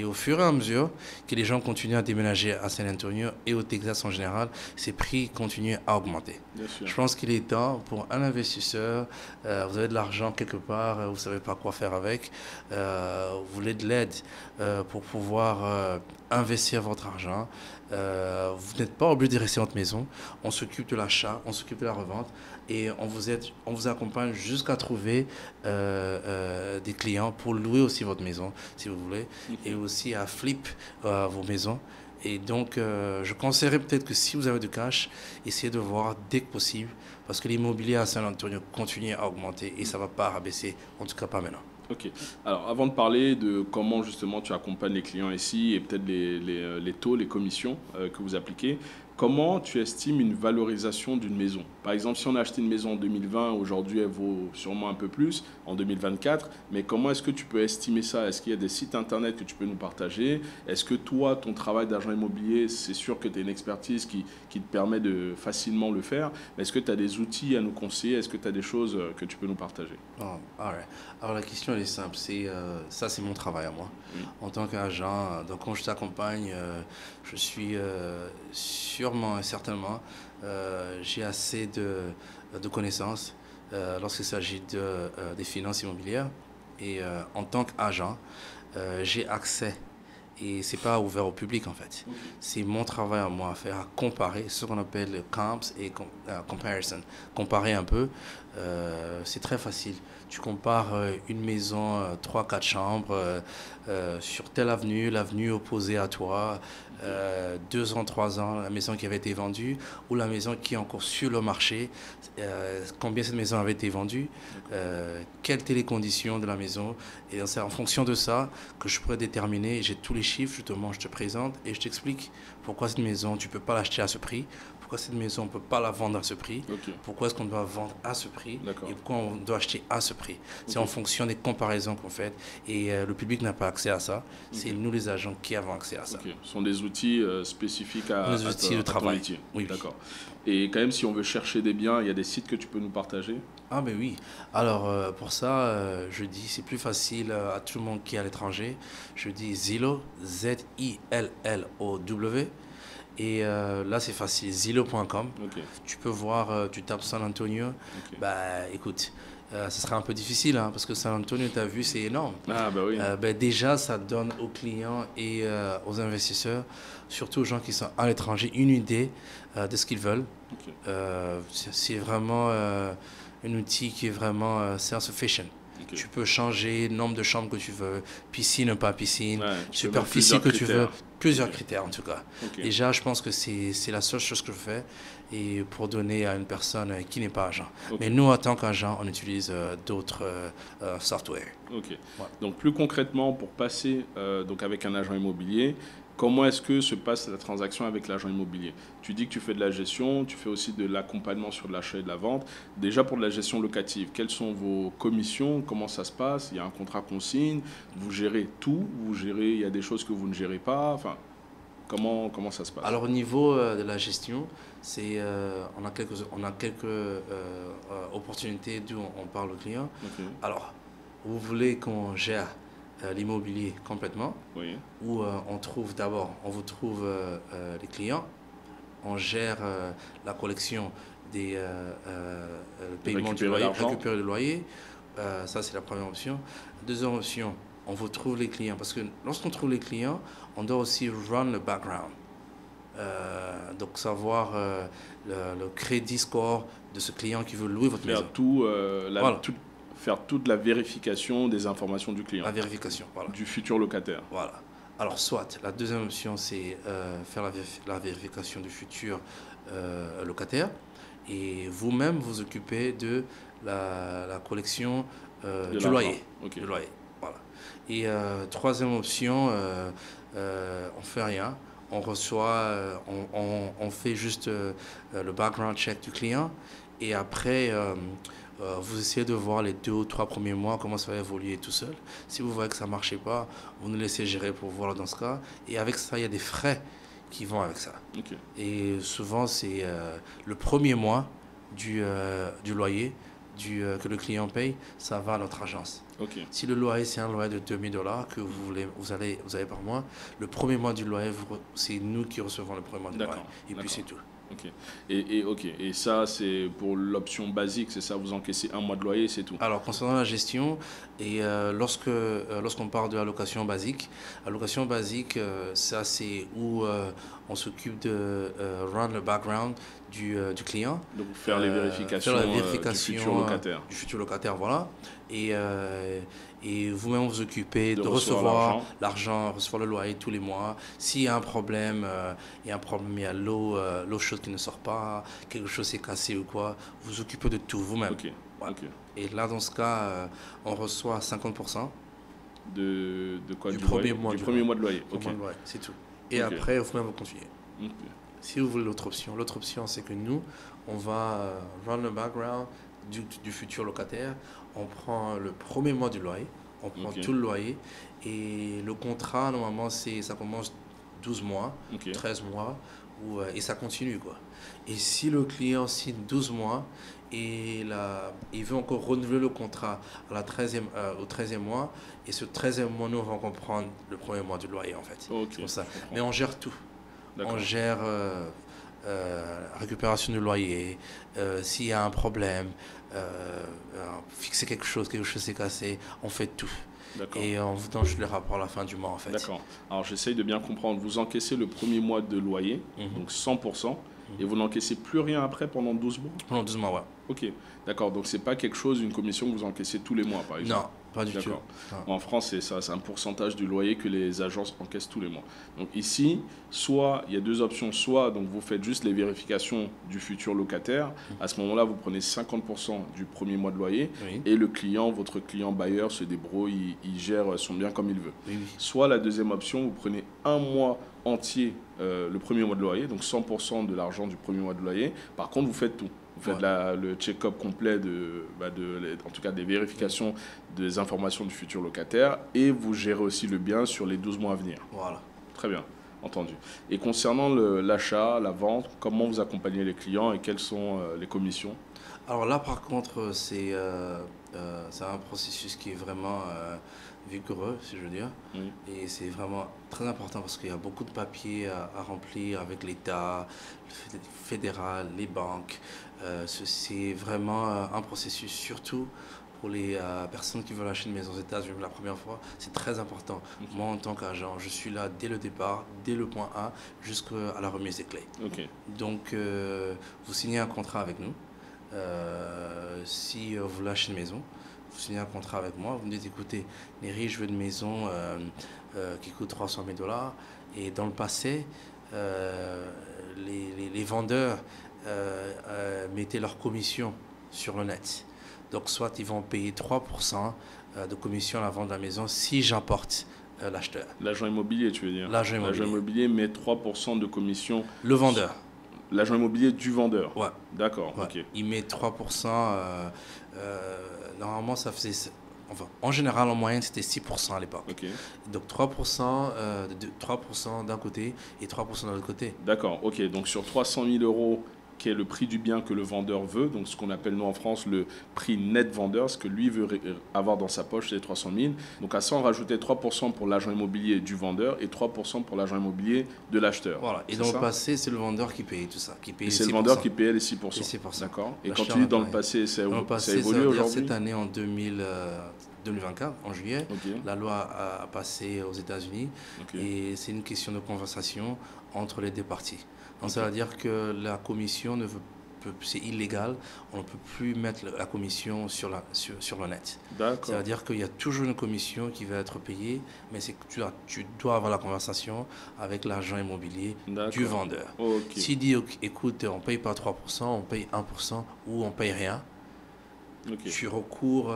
Speaker 2: au fur et à mesure que les gens continuent à déménager à San Antonio et au Texas en général, ces prix continuent à augmenter. Je pense qu'il est temps pour un investisseur, vous avez de l'argent quelque part, vous ne savez pas quoi faire avec, vous voulez de l'aide pour pouvoir investir votre argent. Vous n'êtes pas obligé de rester en votre maison. On s'occupe de l'achat, on s'occupe de la revente et on vous accompagne jusqu'à trouver des clients pour louer aussi votre maison, si vous voulez, et aussi à flip vos maisons. Et donc, je conseillerais peut-être que si vous avez du cash, essayez de voir dès que possible, parce que l'immobilier à San Antonio continue à augmenter et ça ne va pas rabaisser, en tout cas pas maintenant.
Speaker 1: Ok. Alors, avant de parler de comment justement tu accompagnes les clients ici et peut-être les taux, les commissions que vous appliquez, comment tu estimes une valorisation d'une maison? Par exemple, si on a acheté une maison en 2020, aujourd'hui elle vaut sûrement un peu plus en 2024, mais comment est-ce que tu peux estimer ça? Est-ce qu'il y a des sites internet que tu peux nous partager? Est-ce que toi, ton travail d'agent immobilier, c'est sûr que tu as une expertise qui te permet de facilement le faire, mais est-ce que tu as des outils à nous conseiller? Est-ce que tu as des choses que tu peux nous partager?
Speaker 2: Alors la question elle est simple, ça c'est mon travail à moi. En tant qu'agent, donc quand je t'accompagne, je suis sûrement et certainement, j'ai assez de connaissances lorsqu'il s'agit des finances immobilières. Et en tant qu'agent, j'ai accès, et ce n'est pas ouvert au public en fait. C'est mon travail à moi à faire, à comparer ce qu'on appelle le comps et comparison. Comparer un peu c'est très facile. Tu compares une maison 3-4 chambres sur telle avenue, l'avenue opposée à toi, 2 ans, 3 ans, la maison qui avait été vendue ou la maison qui est encore sur le marché, combien cette maison avait été vendue, quelles étaient les conditions de la maison. Et c'est en fonction de ça que je pourrais déterminer, j'ai tous les chiffres, justement, je te présente et je t'explique pourquoi cette maison, tu ne peux pas l'acheter à ce prix. Pourquoi cette maison, on ne peut pas la vendre à ce prix? Pourquoi est-ce qu'on doit vendre à ce prix? Et pourquoi on doit acheter à ce prix? C'est en fonction des comparaisons qu'on fait. Et le public n'a pas accès à ça. C'est nous, les agents, qui avons accès à ça.
Speaker 1: Ce sont des outils spécifiques à
Speaker 2: de travail.
Speaker 1: Métier. Oui, d'accord. Et quand même, si on veut chercher des biens, il y a des sites que tu peux nous partager?
Speaker 2: Ah ben oui. Alors pour ça, je dis, c'est plus facile à tout le monde qui est à l'étranger. Je dis Zillow, Zillow. Et là, c'est facile, Zillow.com. Tu peux voir, tu tapes San Antonio. Bah, écoute, ce sera un peu difficile, hein, parce que San Antonio, tu as vu, c'est énorme.
Speaker 1: Ah, bah oui.
Speaker 2: Déjà, ça donne aux clients et aux investisseurs, surtout aux gens qui sont à l'étranger, une idée de ce qu'ils veulent. C'est vraiment un outil qui est vraiment self-sufficient. Tu peux changer le nombre de chambres que tu veux, piscine ou pas piscine, superficie que tu veux, plusieurs critères en tout cas. Déjà, je pense que c'est la seule chose que je fais et pour donner à une personne qui n'est pas agent. Mais nous, en tant qu'agent, on utilise d'autres softwares.
Speaker 1: Donc plus concrètement, pour passer donc avec un agent immobilier, comment est-ce que se passe la transaction avec l'agent immobilier? Tu dis que tu fais de la gestion, tu fais aussi de l'accompagnement sur l'achat et de la vente. Déjà pour de la gestion locative, quelles sont vos commissions? Comment ça se passe? Il y a un contrat qu'on signe? Vous gérez tout? Il y a des choses que vous ne gérez pas? Enfin, comment ça se passe?
Speaker 2: Alors au niveau de la gestion, on a quelques opportunités d'où on parle au client. Alors, vous voulez qu'on gère l'immobilier complètement, où on vous trouve les clients, on gère la collection des paiements du loyer, récupérer le loyer, ça c'est la première option. Deuxième option, on vous trouve les clients, parce que lorsqu'on trouve les clients, on doit aussi run le background, donc savoir le crédit score de ce client qui veut louer votre maison.
Speaker 1: Faire toute la vérification des informations du client.
Speaker 2: La vérification, voilà.
Speaker 1: Du futur locataire.
Speaker 2: Voilà. Alors, soit, la deuxième option, c'est faire la vérification du futur locataire. Et vous-même, vous occupez de la collection du loyer. Du loyer. Voilà. Et troisième option, on fait rien. On reçoit, on fait juste le background check du client. Et après... vous essayez de voir les 2 ou 3 premiers mois comment ça va évoluer tout seul. Si vous voyez que ça ne marchait pas, vous nous laissez gérer pour voir dans ce cas. Et avec ça, il y a des frais qui vont avec ça. Et souvent, c'est le premier mois du loyer que le client paye, ça va à notre agence. Si le loyer, c'est un loyer de $2000 que vous avez par mois, le premier mois du loyer, c'est nous qui recevons le premier mois du loyer. Et puis c'est tout.
Speaker 1: Et ça, c'est pour l'option basique, c'est ça, vous encaissez un mois de loyer, c'est tout? Alors,
Speaker 2: concernant la gestion, et lorsqu'on parle de la location basique, ça c'est où on s'occupe de run le background du client.
Speaker 1: Donc faire les vérifications, du
Speaker 2: futur locataire, voilà. Et vous-même vous occupez de recevoir l'argent, recevoir le loyer tous les mois. S'il y a un problème, il y a l'eau chaude qui ne sort pas, quelque chose s'est cassé ou quoi, vous vous occupez de tout vous-même. Voilà. Et là, dans ce cas, on reçoit 50%
Speaker 1: de quoi?
Speaker 2: Du premier mois
Speaker 1: de loyer.
Speaker 2: C'est tout. Et après, vous-même vous continuez. Si vous voulez l'autre option, c'est que nous, on va run le background du futur locataire. On prend le premier mois du loyer, on prend tout le loyer. Et le contrat, normalement, ça commence 12 mois, 13 mois, et ça continue, quoi. Et si le client signe 12 mois et il veut encore renouveler le contrat au 13e mois, et ce 13e mois, nous, on va encore prendre le premier mois du loyer, en fait. C'est pour ça. Mais on gère tout. On gère récupération du loyer, s'il y a un problème, fixer quelque chose s'est cassé, on fait tout. Et on vous donne le rapport à la fin du mois, en fait.
Speaker 1: D'accord. Alors, j'essaye de bien comprendre. Vous encaissez le premier mois de loyer, donc 100%. Et vous n'encaissez plus rien après pendant 12 mois?
Speaker 2: Pendant 12 mois, ouais.
Speaker 1: Ok, d'accord. Donc, c'est pas quelque chose, une commission que vous encaissez tous les mois, par exemple?
Speaker 2: Non, pas du tout.
Speaker 1: En France, c'est ça, c'est un pourcentage du loyer que les agences encaissent tous les mois. Donc ici, soit il y a deux options, soit donc vous faites juste les vérifications du futur locataire. À ce moment-là, vous prenez 50% du premier mois de loyer
Speaker 2: Oui.
Speaker 1: et le client, votre client bailleur se débrouille, il gère son bien comme il veut.
Speaker 2: Oui, oui.
Speaker 1: Soit la deuxième option, vous prenez un mois entier le premier mois de loyer, donc 100% de l'argent du premier mois de loyer. Par contre, vous faites tout. Vous faites le check-up complet en tout cas des vérifications des informations du futur locataire et vous gérez aussi le bien sur les 12 mois à venir.
Speaker 2: Voilà.
Speaker 1: Très bien, entendu. Et concernant l'achat, la vente, comment vous accompagnez les clients et quelles sont les commissions?
Speaker 2: Alors là, par contre, c'est un processus qui est vraiment vigoureux, si je veux dire.
Speaker 1: Oui.
Speaker 2: Et c'est vraiment très important parce qu'il y a beaucoup de papiers à remplir avec l'État, le fédéral, les banques. C'est vraiment un processus, surtout pour les personnes qui veulent acheter une maison aux États-Unis la première fois. C'est très important.
Speaker 1: Okay.
Speaker 2: Moi, en tant qu'agent, je suis là dès le départ, dès le point A, jusqu'à la remise des clés.
Speaker 1: Okay.
Speaker 2: Donc, vous signez un contrat avec nous. Si vous voulez acheter une maison, vous signez un contrat avec moi, vous me dites écoutez, Néry, je veux une maison qui coûte 300 000 $. Et dans le passé, les vendeurs mettaient leur commission sur le net. Donc, soit ils vont payer 3% de commission à la vente de la maison si j'apporte l'acheteur.
Speaker 1: L'agent immobilier, tu veux dire?
Speaker 2: L'agent
Speaker 1: immobilier met 3% de commission.
Speaker 2: Le vendeur.
Speaker 1: L'agent immobilier du vendeur?
Speaker 2: Ouais.
Speaker 1: D'accord,
Speaker 2: ouais.
Speaker 1: ok.
Speaker 2: Il met 3%. Normalement, ça faisait... Enfin, en général, en moyenne, c'était 6% à l'époque.
Speaker 1: Okay.
Speaker 2: Donc 3%, 3% d'un côté et 3% de l'autre côté.
Speaker 1: D'accord, ok. Donc sur 300 000 €, qui est le prix du bien que le vendeur veut, donc ce qu'on appelle nous en France le prix net vendeur, ce que lui veut avoir dans sa poche, c'est 300 000. Donc à ça, on rajoutait 3% pour l'agent immobilier du vendeur et 3% pour l'agent immobilier de l'acheteur.
Speaker 2: Voilà, et dans le passé, c'est le vendeur qui payait tout ça.
Speaker 1: Et c'est le vendeur qui payait les 6%.
Speaker 2: Les 6%.
Speaker 1: D'accord. Et quand tu dis dans le passé, ça a évolué aujourd'hui?
Speaker 2: Cette année, en 2024, en juillet, la loi a passé aux États-Unis et c'est une question de conversation entre les deux parties. Donc ça veut dire que la commission c'est illégal, on ne peut plus mettre la commission sur le net. Ça veut dire qu'il y a toujours une commission qui va être payée, mais c'est que tu dois avoir la conversation avec l'agent immobilier du vendeur. S'il dit, écoute, on ne paye pas 3%, on paye 1% ou on ne paye rien, tu recours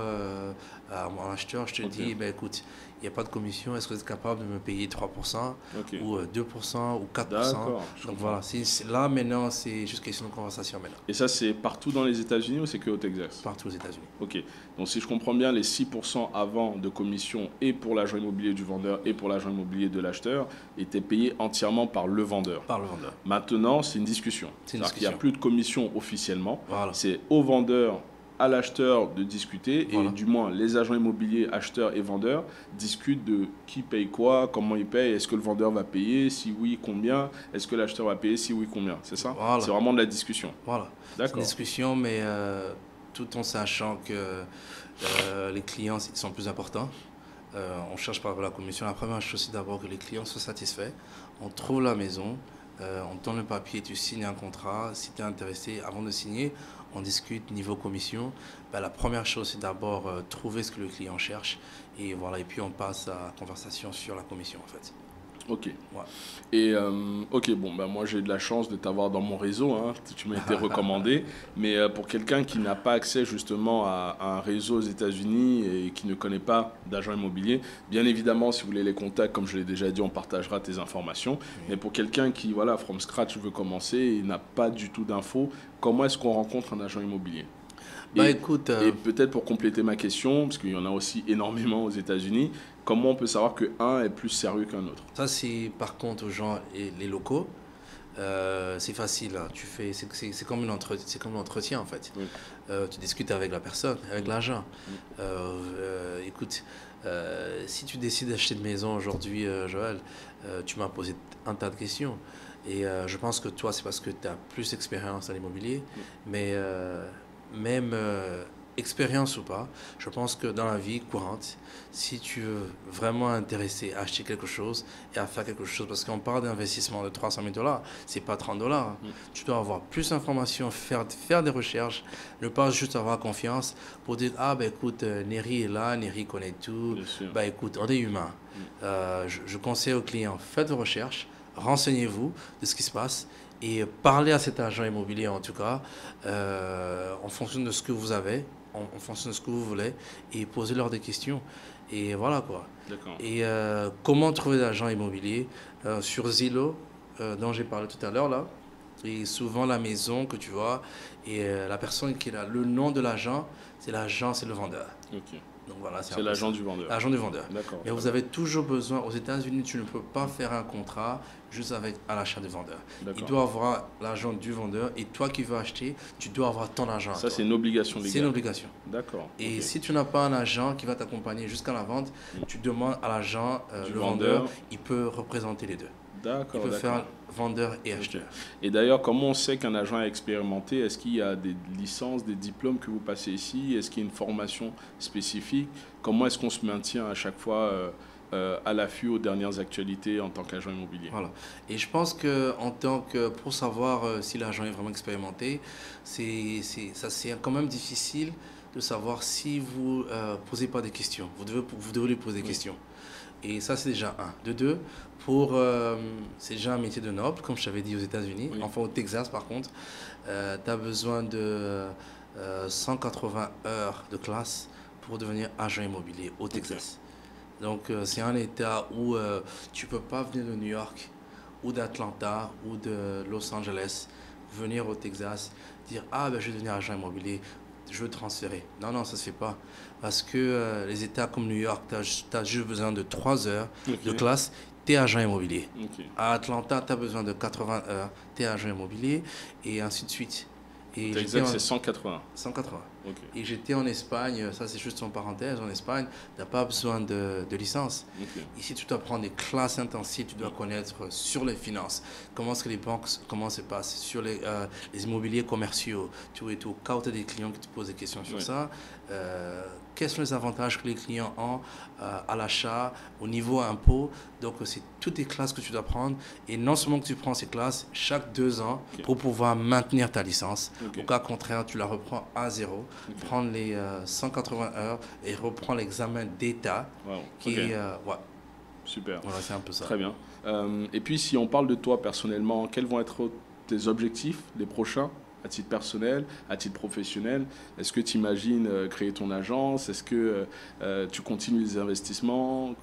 Speaker 2: à mon acheteur, je te dis, ben, écoute, il n'y a pas de commission, est-ce que vous êtes capable de me payer 3% ou 2% ou 4%? Donc voilà, là maintenant, c'est juste question de conversation maintenant.
Speaker 1: Et ça, c'est partout dans les États-Unis ou c'est que au Texas?
Speaker 2: Partout aux États-Unis.
Speaker 1: Ok, donc si je comprends bien, les 6% avant de commission et pour l'agent immobilier du vendeur et pour l'agent immobilier de l'acheteur étaient payés entièrement par le vendeur.
Speaker 2: Par le vendeur.
Speaker 1: Maintenant, c'est une discussion. C'est-à-dire qu'il n'y a plus de commission officiellement.
Speaker 2: Voilà.
Speaker 1: C'est au vendeur, à l'acheteur de discuter et du moins les agents immobiliers, acheteurs et vendeurs discutent de qui paye quoi, comment il paye, est-ce que le vendeur va payer, si oui, combien, est-ce que l'acheteur va payer, si oui, combien, c'est ça? C'est vraiment de la discussion.
Speaker 2: Voilà, c'est une discussion, mais tout en sachant que les clients sont plus importants. On cherche par la commission. La première chose, c'est d'abord que les clients soient satisfaits. On trouve la maison, on donne le papier, tu signes un contrat. Si tu es intéressé, avant de signer, on discute niveau commission. Ben, la première chose, c'est d'abord trouver ce que le client cherche. Et voilà, et puis on passe à la conversation sur la commission, en fait.
Speaker 1: Ok.
Speaker 2: Ouais.
Speaker 1: Et moi j'ai eu de la chance de t'avoir dans mon réseau, hein. Tu m'as été recommandé, mais pour quelqu'un qui n'a pas accès justement à un réseau aux États-Unis et qui ne connaît pas d'agent immobilier, bien évidemment si vous voulez les contacts, comme je l'ai déjà dit, on partagera tes informations, mais pour quelqu'un qui, voilà, from scratch veut commencer et n'a pas du tout d'infos, comment est-ce qu'on rencontre un agent immobilier? Et peut-être pour compléter ma question, parce qu'il y en a aussi énormément aux États-Unis, comment on peut savoir qu'un est plus sérieux qu'un autre?
Speaker 2: Ça, c'est par contre aux gens et les locaux. C'est facile. Hein. C'est comme un entretien en fait. Oui. Tu discutes avec la personne, avec l'agent. Écoute, si tu décides d'acheter une maison aujourd'hui, Joël, tu m'as posé un tas de questions. Et je pense que toi, c'est parce que tu as plus d'expérience dans l'immobilier. Mais même expérience ou pas, je pense que dans la vie courante, si tu veux vraiment intéresser à acheter quelque chose et à faire quelque chose, parce qu'on parle d'investissement de 300 000 $, c'est pas 30 $. Tu dois avoir plus d'informations, faire des recherches, ne pas juste avoir confiance pour dire, ah ben écoute, Neri est là, Neri connaît tout, ben écoute, on est humain. Je conseille aux clients, faites vos recherches, renseignez-vous de ce qui se passe et parlez à cet agent immobilier en tout cas, en fonction de ce que vous avez, en fonction de ce que vous voulez, et posez-leur des questions. Et voilà quoi. Et comment trouver l'agent immobilier sur Zillow, dont j'ai parlé tout à l'heure là. Et souvent la maison que tu vois, et la personne qui est là, le nom de l'agent, c'est l'agent, c'est le vendeur. Donc voilà,
Speaker 1: c'est l'agent du vendeur.
Speaker 2: L'agent du vendeur. Mais vous avez toujours besoin, aux États-Unis, tu ne peux pas faire un contrat juste avec à l'achat du vendeur. Il doit avoir l'agent du vendeur et toi qui veux acheter, tu dois avoir ton agent.
Speaker 1: Ça, c'est une obligation légale.
Speaker 2: C'est une obligation.
Speaker 1: D'accord.
Speaker 2: Et si tu n'as pas un agent qui va t'accompagner jusqu'à la vente, tu demandes à l'agent, le vendeur, il peut représenter les deux.
Speaker 1: D'accord.
Speaker 2: Il peut faire vendeur et acheteur.
Speaker 1: Et d'ailleurs, comment on sait qu'un agent est expérimenté? Est-ce qu'il y a des licences, des diplômes que vous passez ici? Est-ce qu'il y a une formation spécifique? Comment est-ce qu'on se maintient à chaque fois à l'affût aux dernières actualités en tant qu'agent immobilier?
Speaker 2: Voilà. Et je pense que pour savoir si l'agent est vraiment expérimenté, c'est quand même difficile de savoir si vous posez pas des questions. Vous devez lui poser des questions. Et ça, c'est déjà un. De deux, c'est déjà un métier de noble, comme je t'avais dit aux États-Unis. Enfin, au Texas, par contre, tu as besoin de 180 heures de classe pour devenir agent immobilier au Texas. Donc, c'est un État où tu ne peux pas venir de New York ou d'Atlanta ou de Los Angeles, venir au Texas, dire « Ah, ben, je vais devenir agent immobilier. » Je veux transférer. Non, ça ne se fait pas. Parce que les États comme New York, tu as juste besoin de 3 heures de classe, tu es agent immobilier. À Atlanta, tu as besoin de 80 heures, tu es agent immobilier, et ainsi de suite.
Speaker 1: Exact, c'est 180.
Speaker 2: 180. Et j'étais en Espagne, ça c'est juste en parenthèse, en Espagne, tu n'as pas besoin de licence. Ici, tu dois prendre des classes intensives, tu dois connaître sur les finances, comment est-ce que les banques, comment ça se passe, sur les immobiliers commerciaux, tout et tout. Quand tu as des clients qui te posent des questions sur ça, quels sont les avantages que les clients ont à l'achat, au niveau impôt. Donc, c'est toutes les classes que tu dois prendre. Et non seulement que tu prends ces classes chaque 2 ans pour pouvoir maintenir ta licence. Au cas contraire, tu la reprends à zéro. Prendre les 180 heures et reprends l'examen d'État.
Speaker 1: Super.
Speaker 2: Voilà, c'est un peu ça.
Speaker 1: Très bien. Et puis, si on parle de toi personnellement, quels vont être tes objectifs, les prochains, à titre personnel, à titre professionnel? Est-ce que tu imagines créer ton agence? Est-ce que tu continues les investissements?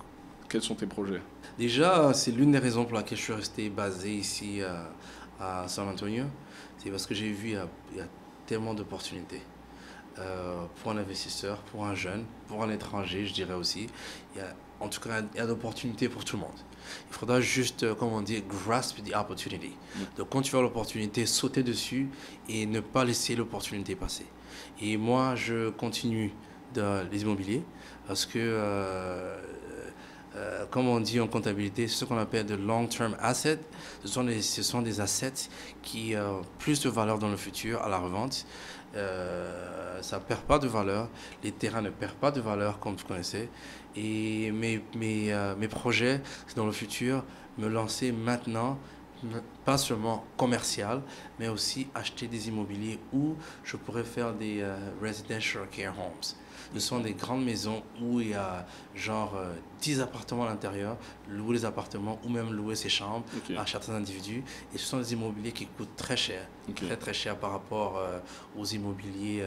Speaker 1: Quels sont tes projets?
Speaker 2: Déjà, c'est l'une des raisons pour laquelle je suis resté basé ici à San Antonio. C'est parce que j'ai vu il y a tellement d'opportunités. Pour un investisseur, pour un jeune, pour un étranger, je dirais aussi. En tout cas, il y a d'opportunités pour tout le monde. Il faudra juste, comme on dit, grasp the opportunity. Donc, quand tu vois l'opportunité, sauter dessus et ne pas laisser l'opportunité passer. Et moi, je continue dans les immobiliers parce que, comme on dit en comptabilité, c'est ce qu'on appelle de long-term assets. Ce sont des assets qui ont plus de valeur dans le futur à la revente. Ça ne perd pas de valeur, les terrains ne perdent pas de valeur comme vous connaissez. Et mes projets, c'est dans le futur, me lancer maintenant, pas seulement commercial, mais aussi acheter des immobiliers où je pourrais faire des residential care homes. Ce sont des grandes maisons où il y a genre 10 appartements à l'intérieur, louer les appartements ou même louer ses chambres à certains individus. Et ce sont des immobiliers qui coûtent très cher, très cher par rapport aux immobiliers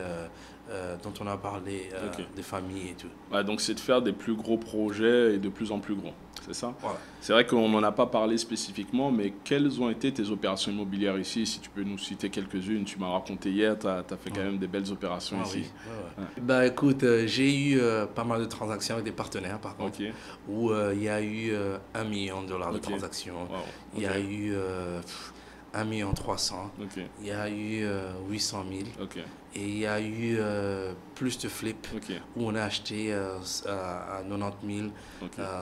Speaker 2: dont on a parlé, des familles et tout.
Speaker 1: Ouais, donc c'est de faire des plus gros projets et de plus en plus gros, c'est ça?
Speaker 2: Voilà.
Speaker 1: C'est vrai qu'on n'en a pas parlé spécifiquement, mais quelles ont été tes opérations immobilières ici? Si tu peux nous citer quelques-unes, tu m'as raconté hier, tu as fait quand même des belles opérations ici.
Speaker 2: Oui. Bah écoute, j'ai eu pas mal de transactions avec des partenaires par contre, où il y a eu $1 million de transactions, il y a eu 1 300 000, il y a eu 800 000 et il y a eu plus de flips où on a acheté à 90 000,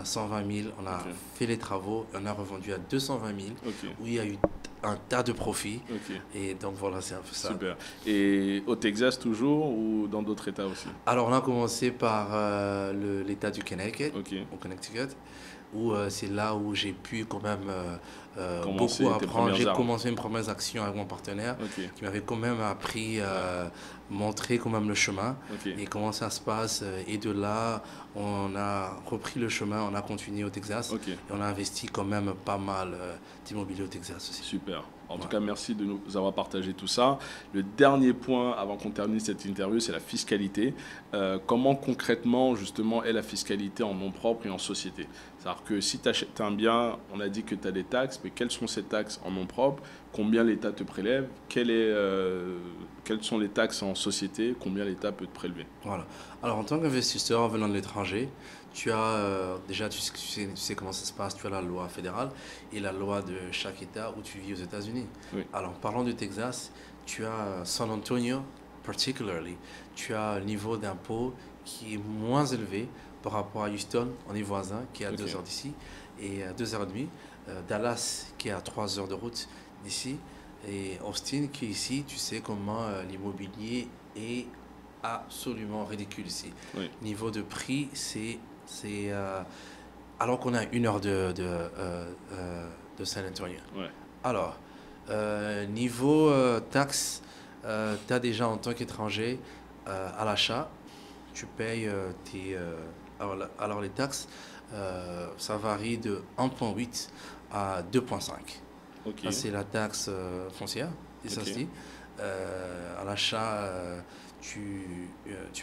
Speaker 2: 120 000, on a fait les travaux, on a revendu à 220 000 où il y a eu un tas de profits.
Speaker 1: Ok.
Speaker 2: Et donc voilà, c'est un peu ça.
Speaker 1: Super. Et au Texas toujours ou dans d'autres États aussi?
Speaker 2: Alors on a commencé par l'État du Connecticut,
Speaker 1: Ok.
Speaker 2: au Connecticut, où c'est là où j'ai pu quand même
Speaker 1: Commencer
Speaker 2: beaucoup
Speaker 1: tes
Speaker 2: apprendre.
Speaker 1: premières
Speaker 2: J'ai
Speaker 1: armes.
Speaker 2: commencé mes premières actions avec mon partenaire,
Speaker 1: Ok.
Speaker 2: qui m'avait quand même appris, montré quand même le chemin
Speaker 1: Ok.
Speaker 2: et comment ça se passe. Et de là, on a repris le chemin, on a continué au Texas
Speaker 1: Ok.
Speaker 2: et on a investi quand même pas mal d'immobilier au Texas aussi.
Speaker 1: Super. En tout
Speaker 2: Ouais.
Speaker 1: cas, merci de nous avoir partagé tout ça. Le dernier point, avant qu'on termine cette interview, c'est la fiscalité. Comment concrètement, justement, est la fiscalité en nom propre et en société? C'est-à-dire que si tu achètes un bien, on a dit que tu as des taxes, mais quelles sont ces taxes en nom propre? Combien l'État te prélève? Quelles sont les taxes en société? Combien l'État peut te prélever?
Speaker 2: Voilà. Alors, en tant qu'investisseur venant de l'étranger, tu as déjà, tu sais comment ça se passe, tu as la loi fédérale et la loi de chaque État où tu vis aux États-Unis.
Speaker 1: Oui.
Speaker 2: Alors, parlant du Texas, tu as San Antonio, particularly, tu as un niveau d'impôt qui est moins élevé par rapport à Houston, on est voisin, qui est à
Speaker 1: Ok.
Speaker 2: 2 heures d'ici, et à 2 heures et demie. Dallas, qui est à 3 heures de route d'ici, et Austin, qui est ici, tu sais comment l'immobilier est absolument ridicule ici.
Speaker 1: Oui.
Speaker 2: Niveau de prix, alors qu'on a 1 heure de San Antonio.
Speaker 1: Ouais.
Speaker 2: Alors, niveau taxes, tu as déjà en tant qu'étranger à l'achat, tu payes alors les taxes, ça varie de 1,8 à 2,5.
Speaker 1: Ok.
Speaker 2: Ça, c'est la taxe foncière, et ça
Speaker 1: Ok.
Speaker 2: se dit. À l'achat, tu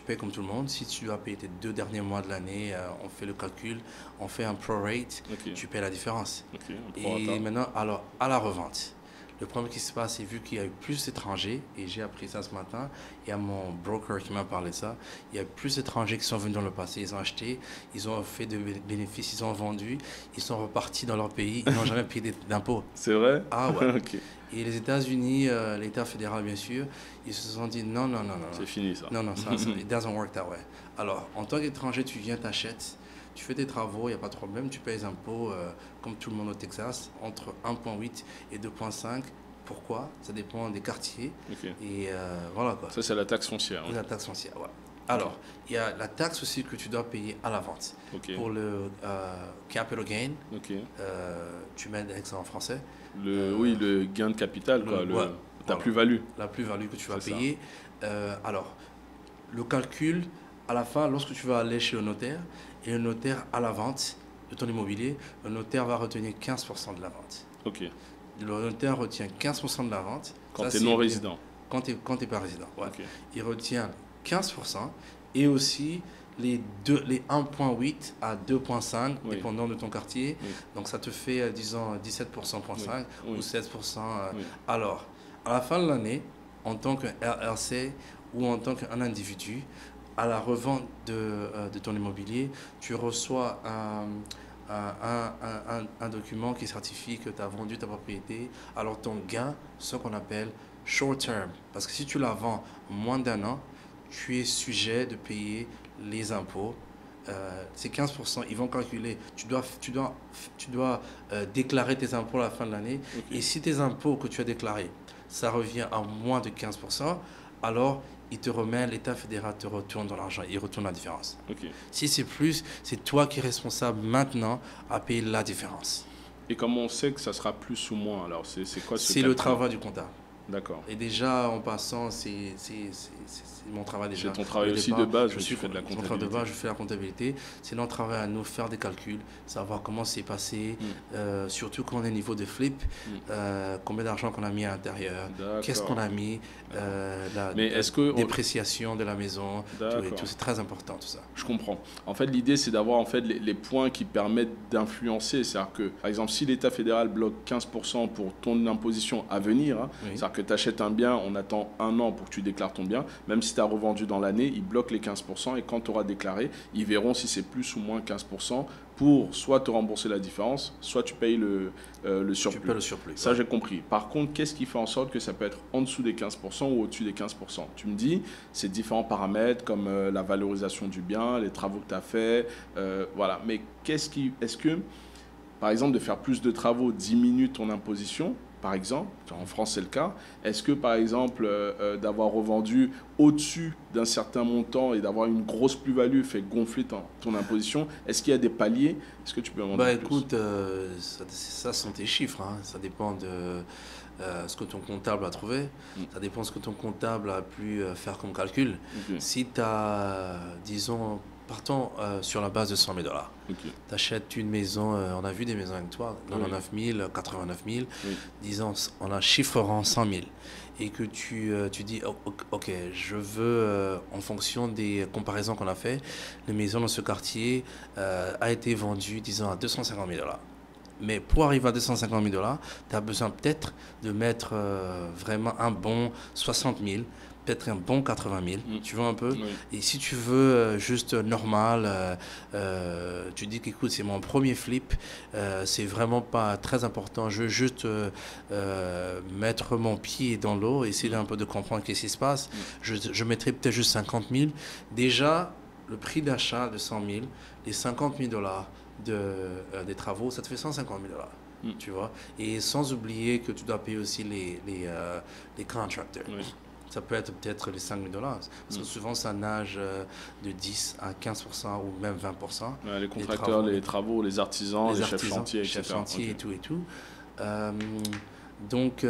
Speaker 2: payes comme tout le monde. Si tu dois payer tes 2 derniers mois de l'année, on fait le calcul, on fait un prorate,
Speaker 1: Ok.
Speaker 2: tu payes la différence.
Speaker 1: Ok. Un
Speaker 2: Et
Speaker 1: prorata.
Speaker 2: maintenant, alors, à la revente, le problème qui se passe, c'est vu qu'il y a eu plus d'étrangers, et j'ai appris ça ce matin, il y a mon broker qui m'a parlé de ça, il y a plus d'étrangers qui sont venus dans le passé, ils ont acheté, ils ont fait de bénéfices, ils ont vendu, ils sont repartis dans leur pays, ils n'ont jamais payé d'impôts.
Speaker 1: C'est vrai?
Speaker 2: Ah ouais.
Speaker 1: Ok.
Speaker 2: Et les États-Unis, l'État fédéral bien sûr, ils se sont dit non, non, non, non.
Speaker 1: C'est fini ça.
Speaker 2: Non, non, ça, it doesn't work that way. Alors, en tant qu'étranger, tu viens, t'achètes, tu fais tes travaux, il n'y a pas de problème, tu payes les impôts comme tout le monde au Texas, entre 1,8 et 2,5. Pourquoi? Ça dépend des quartiers.
Speaker 1: Ok.
Speaker 2: Et voilà quoi.
Speaker 1: Ça, c'est la taxe foncière.
Speaker 2: La taxe foncière, ouais. Alors, il y a la taxe aussi que tu dois payer à la vente.
Speaker 1: Ok.
Speaker 2: Pour le capital gain,
Speaker 1: Ok.
Speaker 2: tu mets ça en français.
Speaker 1: Oui, le gain de capital, quoi.
Speaker 2: ouais,
Speaker 1: Ta
Speaker 2: voilà.
Speaker 1: plus-value.
Speaker 2: La plus-value que tu vas
Speaker 1: C'est ça.
Speaker 2: payer. Alors, le calcul, à la fin, lorsque tu vas aller chez le notaire, et le notaire, à la vente de ton immobilier, le notaire va retenir 15% de la vente.
Speaker 1: Ok.
Speaker 2: Le notaire retient 15% de la vente.
Speaker 1: Quand
Speaker 2: Ça,
Speaker 1: tu es
Speaker 2: c'est-
Speaker 1: non résident.
Speaker 2: Quand tu n'es pas résident. Ouais.
Speaker 1: Ok.
Speaker 2: Il retient 15% et aussi les 1,8 à 2,5,
Speaker 1: Oui.
Speaker 2: dépendant de ton quartier.
Speaker 1: Oui.
Speaker 2: Donc ça te fait, disons, 17,5%
Speaker 1: Oui.
Speaker 2: ou 16%.
Speaker 1: Oui.
Speaker 2: Alors, à la fin de l'année, en tant qu'un LLC ou en tant qu'un individu, à la revente de ton immobilier, tu reçois un document qui certifie que tu as vendu ta propriété. Alors ton gain, ce qu'on appelle short term. Parce que si tu la vends moins d'1 an, tu es sujet de payer les impôts. C'est 15%. Ils vont calculer. Tu dois déclarer tes impôts à la fin de l'année.
Speaker 1: Ok.
Speaker 2: Et si tes impôts que tu as déclarés, ça revient à moins de 15%, alors il te remet, l'État fédéral te retourne dans l'argent. Il retourne la différence.
Speaker 1: Ok.
Speaker 2: Si c'est plus, c'est toi qui es responsable maintenant à payer la différence.
Speaker 1: Et comment on sait que ça sera plus ou moins? Alors, c'est quoi ce
Speaker 2: C'est le
Speaker 1: calcul?
Speaker 2: travail du comptable.
Speaker 1: D'accord.
Speaker 2: Et déjà, en passant, c'est mon travail déjà.
Speaker 1: C'est ton travail
Speaker 2: Au
Speaker 1: aussi
Speaker 2: départ,
Speaker 1: de base,
Speaker 2: je
Speaker 1: où
Speaker 2: suis
Speaker 1: tu fais de la
Speaker 2: mon travail de
Speaker 1: comptabilité.
Speaker 2: base, je fais la comptabilité. C'est notre travail à nous faire des calculs, savoir comment c'est passé, surtout quand on est au niveau de flip, combien d'argent qu'on a mis à l'intérieur,
Speaker 1: D'accord.
Speaker 2: qu'est-ce qu'on a mis,
Speaker 1: Mais est-ce que
Speaker 2: dépréciation de la maison, tout et
Speaker 1: D'accord.
Speaker 2: tout. C'est très important tout ça.
Speaker 1: Je comprends. En fait, l'idée, c'est d'avoir en fait les points qui permettent d'influencer. C'est-à-dire que, par exemple, si l'État fédéral bloque 15% pour ton imposition à venir, hein,
Speaker 2: Oui.
Speaker 1: c'est-à-dire que tu achètes un bien, on attend 1 an pour que tu déclares ton bien, même si tu as revendu dans l'année, ils bloquent les 15% et quand tu auras déclaré, ils verront si c'est plus ou moins 15% pour soit te rembourser la différence, soit tu payes le surplus.
Speaker 2: Tu peux le surplus.
Speaker 1: Ça, j'ai compris. Par contre, qu'est-ce qui fait en sorte que ça peut être en dessous des 15% ou au-dessus des 15%? Tu me dis, c'est différents paramètres comme la valorisation du bien, les travaux que tu as faits, voilà. Mais est-ce que, par exemple, de faire plus de travaux diminue ton imposition par exemple, en France c'est le cas, est-ce que par exemple d'avoir revendu au-dessus d'un certain montant et d'avoir une grosse plus-value fait gonfler ton imposition, est-ce qu'il y a des paliers? Est-ce que tu peux en dire plus?
Speaker 2: Écoute, ça sont tes chiffres, hein. Ça dépend de ce que ton comptable a trouvé, ça dépend de ce que ton comptable a pu faire comme calcul. Si tu as, disons, partons sur la base de 100 000 $. Tu achètes une maison, on a vu des maisons avec toi, 99 000, 89 000, disons, on a chiffrant 100 000. Et que tu dis, ok, je veux, en fonction des comparaisons qu'on a fait, les maisons dans ce quartier a été vendues, disons, à 250 000 $. Mais pour arriver à 250 000 $, tu as besoin peut-être de mettre vraiment un bon 60 000, peut-être un bon 80 000, tu vois un peu. Et si tu veux juste normal, tu dis qu'écoute, c'est mon premier flip, c'est vraiment pas très important, je veux juste mettre mon pied dans l'eau, essayer un peu de comprendre ce qui se passe. Je mettrai peut-être juste 50 000. Déjà, le prix d'achat de 100 000, les 50 000 $ des travaux, ça te fait 150 000 $, tu vois. Et sans oublier que tu dois payer aussi les contractors. Ça peut être peut-être les 5 000 $, parce que souvent ça nage de 10 à 15% ou même 20%.
Speaker 1: Les contracteurs, les travaux, les artisans, les chefs chantiers, etc.
Speaker 2: Chefs chantiers et tout. Donc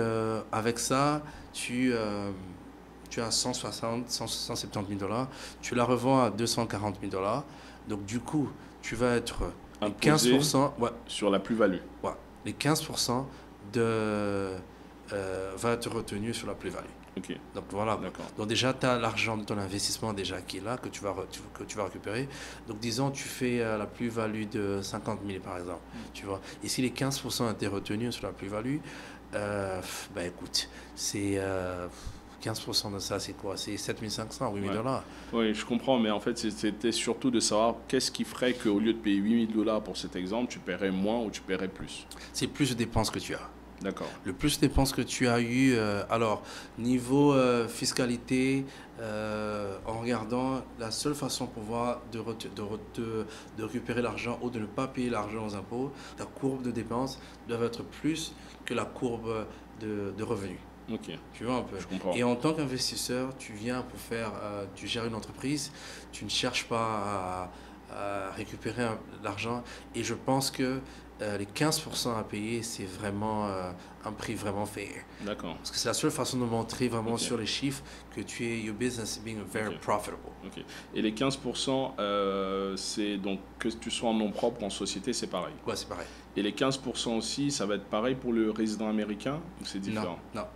Speaker 2: avec ça, tu as 170 000 $, tu la revends à 240 000 $. Donc du coup, tu vas être
Speaker 1: imposé
Speaker 2: 15%
Speaker 1: sur la plus-value.
Speaker 2: Les 15% va être retenu sur la plus-value. Donc voilà. Donc déjà, tu as l'argent de ton investissement déjà qui est là, que tu vas récupérer. Donc disons, tu fais la plus-value de 50 000 par exemple. Tu vois. Et si les 15% ont été retenus sur la plus-value, écoute, c'est 15% de ça, c'est quoi? C'est 7 500, 8 000 $.
Speaker 1: Oui, je comprends, mais en fait, c'était surtout de savoir qu'est-ce qui ferait qu'au lieu de payer 8 000 $ pour cet exemple, tu paierais moins ou tu paierais plus.
Speaker 2: C'est plus de dépenses que tu as.
Speaker 1: D'accord.
Speaker 2: Le plus de dépenses que tu as eu, alors, niveau fiscalité, en regardant la seule façon pour voir de récupérer l'argent ou de ne pas payer l'argent aux impôts, ta courbe de dépenses doit être plus que la courbe de revenus. Tu vois un peu.
Speaker 1: Je comprends.
Speaker 2: Et en tant qu'investisseur, tu viens pour tu gères une entreprise, tu ne cherches pas à récupérer l'argent. Et je pense que les 15% à payer, c'est vraiment un prix vraiment fair.
Speaker 1: D'accord.
Speaker 2: Parce que c'est la seule façon de montrer vraiment sur les chiffres que your business being very profitable.
Speaker 1: Et les 15%, c'est donc que tu sois en nom propre ou en société, c'est pareil.
Speaker 2: Ouais, c'est pareil.
Speaker 1: Et les 15% aussi, ça va être pareil pour le résident américain ou c'est différent?
Speaker 2: Non.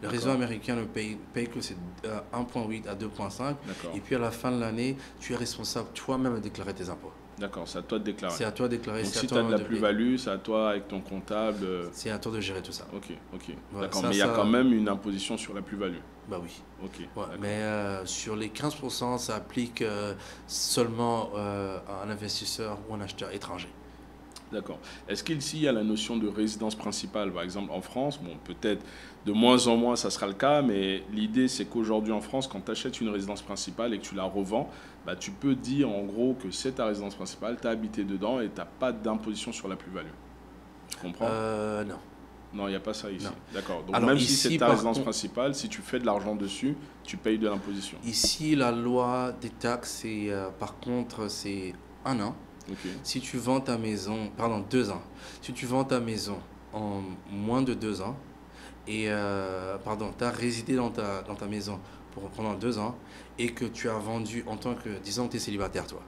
Speaker 2: Le résident américain ne paye que c'est 1,8 à 2,5. Et puis à la fin de l'année, tu es responsable toi-même de déclarer tes impôts.
Speaker 1: D'accord, c'est à toi de déclarer.
Speaker 2: C'est à toi de déclarer.
Speaker 1: Donc si tu as de la plus-value, c'est à toi avec ton comptable.
Speaker 2: C'est à toi de gérer tout ça.
Speaker 1: Ok.
Speaker 2: Voilà,
Speaker 1: d'accord, mais il y a quand même une imposition sur la plus-value.
Speaker 2: Bah oui.
Speaker 1: Ok.
Speaker 2: Mais sur les 15%, ça applique seulement à un investisseur ou un acheteur étranger.
Speaker 1: D'accord. Est-ce qu'ici, il y a la notion de résidence principale? Par exemple, en France, bon, peut-être de moins en moins, ça sera le cas, mais l'idée, c'est qu'aujourd'hui, en France, quand tu achètes une résidence principale et que tu la revends, tu peux dire, en gros, que c'est ta résidence principale, tu as habité dedans et tu n'as pas d'imposition sur la plus-value. Tu comprends?
Speaker 2: Non.
Speaker 1: Non, il n'y a pas ça ici. D'accord. Donc,
Speaker 2: alors,
Speaker 1: même
Speaker 2: ici,
Speaker 1: si c'est ta résidence principale, si tu fais de l'argent dessus, tu payes de l'imposition.
Speaker 2: Ici, la loi des taxes, par contre, c'est 1 an. Si tu vends ta maison, 2 ans. Si tu vends ta maison en moins de 2 ans, et tu as résidé dans ta maison pendant 2 ans, et que tu as vendu en tant que, disons que tu es célibataire, toi.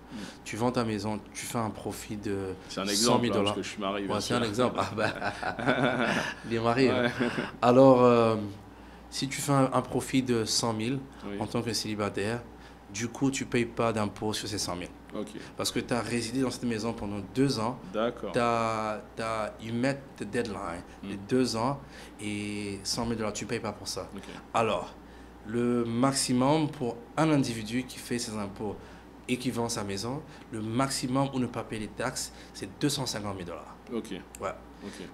Speaker 2: Tu vends ta maison, tu fais un profit de 100 000 $.
Speaker 1: C'est un exemple, parce que je suis marié.
Speaker 2: C'est un exemple. Il est marié. Alors, si tu fais un profit de 100 000 en tant que célibataire, du coup, tu ne payes pas d'impôt sur ces 100 000. Parce que tu as résidé dans cette maison pendant 2 ans.
Speaker 1: D'accord.
Speaker 2: You met the deadline, les 2 ans, et 100 000 $, tu ne payes pas pour ça. Alors, le maximum pour un individu qui fait ses impôts et qui vend sa maison, le maximum où ne pas payer les taxes, c'est 250 000 $.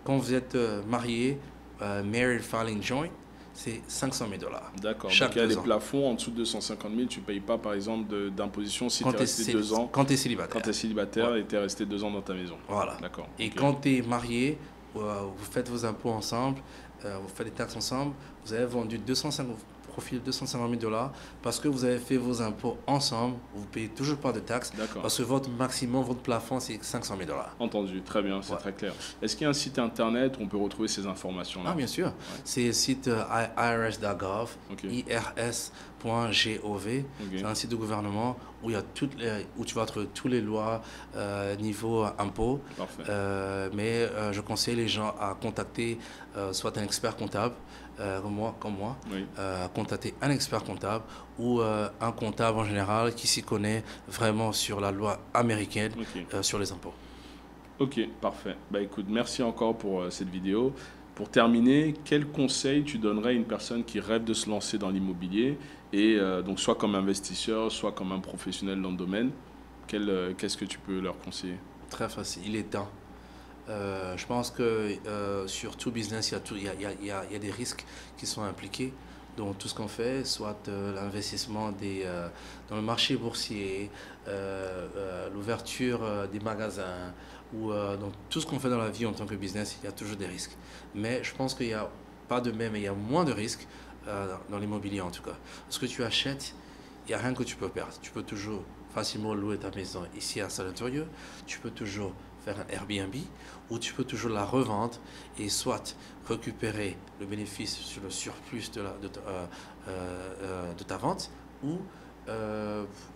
Speaker 2: Quand vous êtes marié, married filing joint, c'est 500 000 $.
Speaker 1: D'accord. Donc il y a des plafonds en dessous de 250 000. Tu ne payes pas, par exemple, d'imposition si tu es resté 2 ans.
Speaker 2: Quand tu es célibataire.
Speaker 1: Quand tu es célibataire et tu es resté 2 ans dans ta maison.
Speaker 2: Voilà.
Speaker 1: D'accord.
Speaker 2: Et quand tu es marié, vous faites vos impôts ensemble, vous faites les taxes ensemble, vous avez vendu 250 profil 250 000 $ parce que vous avez fait vos impôts ensemble, vous ne payez toujours pas de taxes parce que votre maximum, votre plafond, c'est 500 000 $.
Speaker 1: Entendu, très bien, c'est très clair. Est-ce qu'il y a un site internet où on peut retrouver ces informations-là?
Speaker 2: Ah, bien sûr. C'est le site irs.gov, irs.gov. C'est un site de gouvernement où, où tu vas trouver toutes les lois niveau impôts. Mais je conseille les gens à contacter soit un expert comptable, comme moi, contacter un expert comptable ou un comptable en général qui s'y connaît vraiment sur la loi américaine sur les impôts.
Speaker 1: Ok, parfait. Bah écoute, merci encore pour cette vidéo. Pour terminer, quel conseil tu donnerais à une personne qui rêve de se lancer dans l'immobilier et donc soit comme investisseur, soit comme un professionnel dans le domaine? Qu'est-ce que tu peux leur conseiller? Très
Speaker 2: facile, il est temps. Je pense que sur tout business, il y a des risques qui sont impliqués. Donc tout ce qu'on fait, soit l'investissement dans le marché boursier, l'ouverture des magasins, ou donc tout ce qu'on fait dans la vie en tant que business, il y a toujours des risques. Mais je pense qu'il n'y a pas de même, il y a moins de risques dans l'immobilier en tout cas. Ce que tu achètes, il n'y a rien que tu peux perdre. Tu peux toujours facilement louer ta maison ici à San Antonio, tu peux toujours faire un Airbnb ou tu peux toujours la revendre et soit récupérer le bénéfice sur le surplus de ta vente ou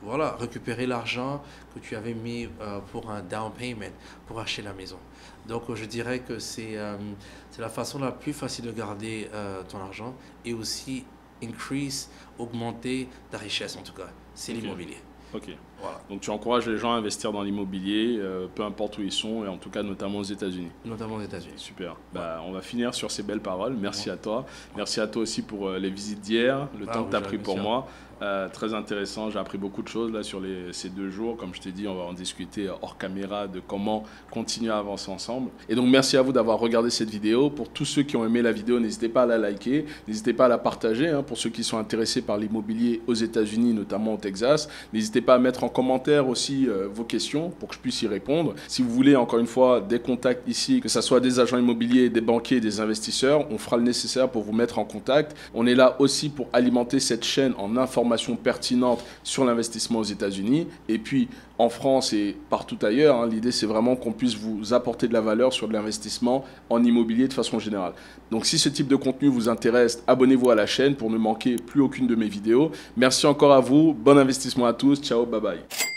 Speaker 2: voilà, récupérer l'argent que tu avais mis pour un down payment pour acheter la maison. Donc je dirais que c'est la façon la plus facile de garder ton argent et aussi augmenter ta richesse en tout cas, c'est l'immobilier.
Speaker 1: Ok, voilà. Donc tu encourages les gens à investir dans l'immobilier, peu importe où ils sont, et en tout cas notamment aux États-Unis.
Speaker 2: Notamment aux États-Unis.
Speaker 1: Super. Bah, on va finir sur ces belles paroles. Merci à toi. Merci à toi aussi pour les visites d'hier, le temps que tu as pris pour moi. Très intéressant, j'ai appris beaucoup de choses là sur ces 2 jours. Comme je t'ai dit, on va en discuter hors caméra de comment continuer à avancer ensemble. Et donc merci à vous d'avoir regardé cette vidéo. Pour tous ceux qui ont aimé la vidéo, n'hésitez pas à la liker, n'hésitez pas à la partager pour ceux qui sont intéressés par l'immobilier aux États-Unis, notamment au Texas. N'hésitez pas à mettre en commentaire aussi vos questions pour que je puisse y répondre. Si vous voulez encore une fois des contacts ici, que ce soit des agents immobiliers, des banquiers, des investisseurs, on fera le nécessaire pour vous mettre en contact. On est là aussi pour alimenter cette chaîne en informations pertinentes sur l'investissement aux États-Unis. Et puis en France et partout ailleurs, l'idée c'est vraiment qu'on puisse vous apporter de la valeur sur de l'investissement en immobilier de façon générale. Donc si ce type de contenu vous intéresse, abonnez-vous à la chaîne pour ne manquer plus aucune de mes vidéos. Merci encore à vous, bon investissement à tous, ciao, bye bye.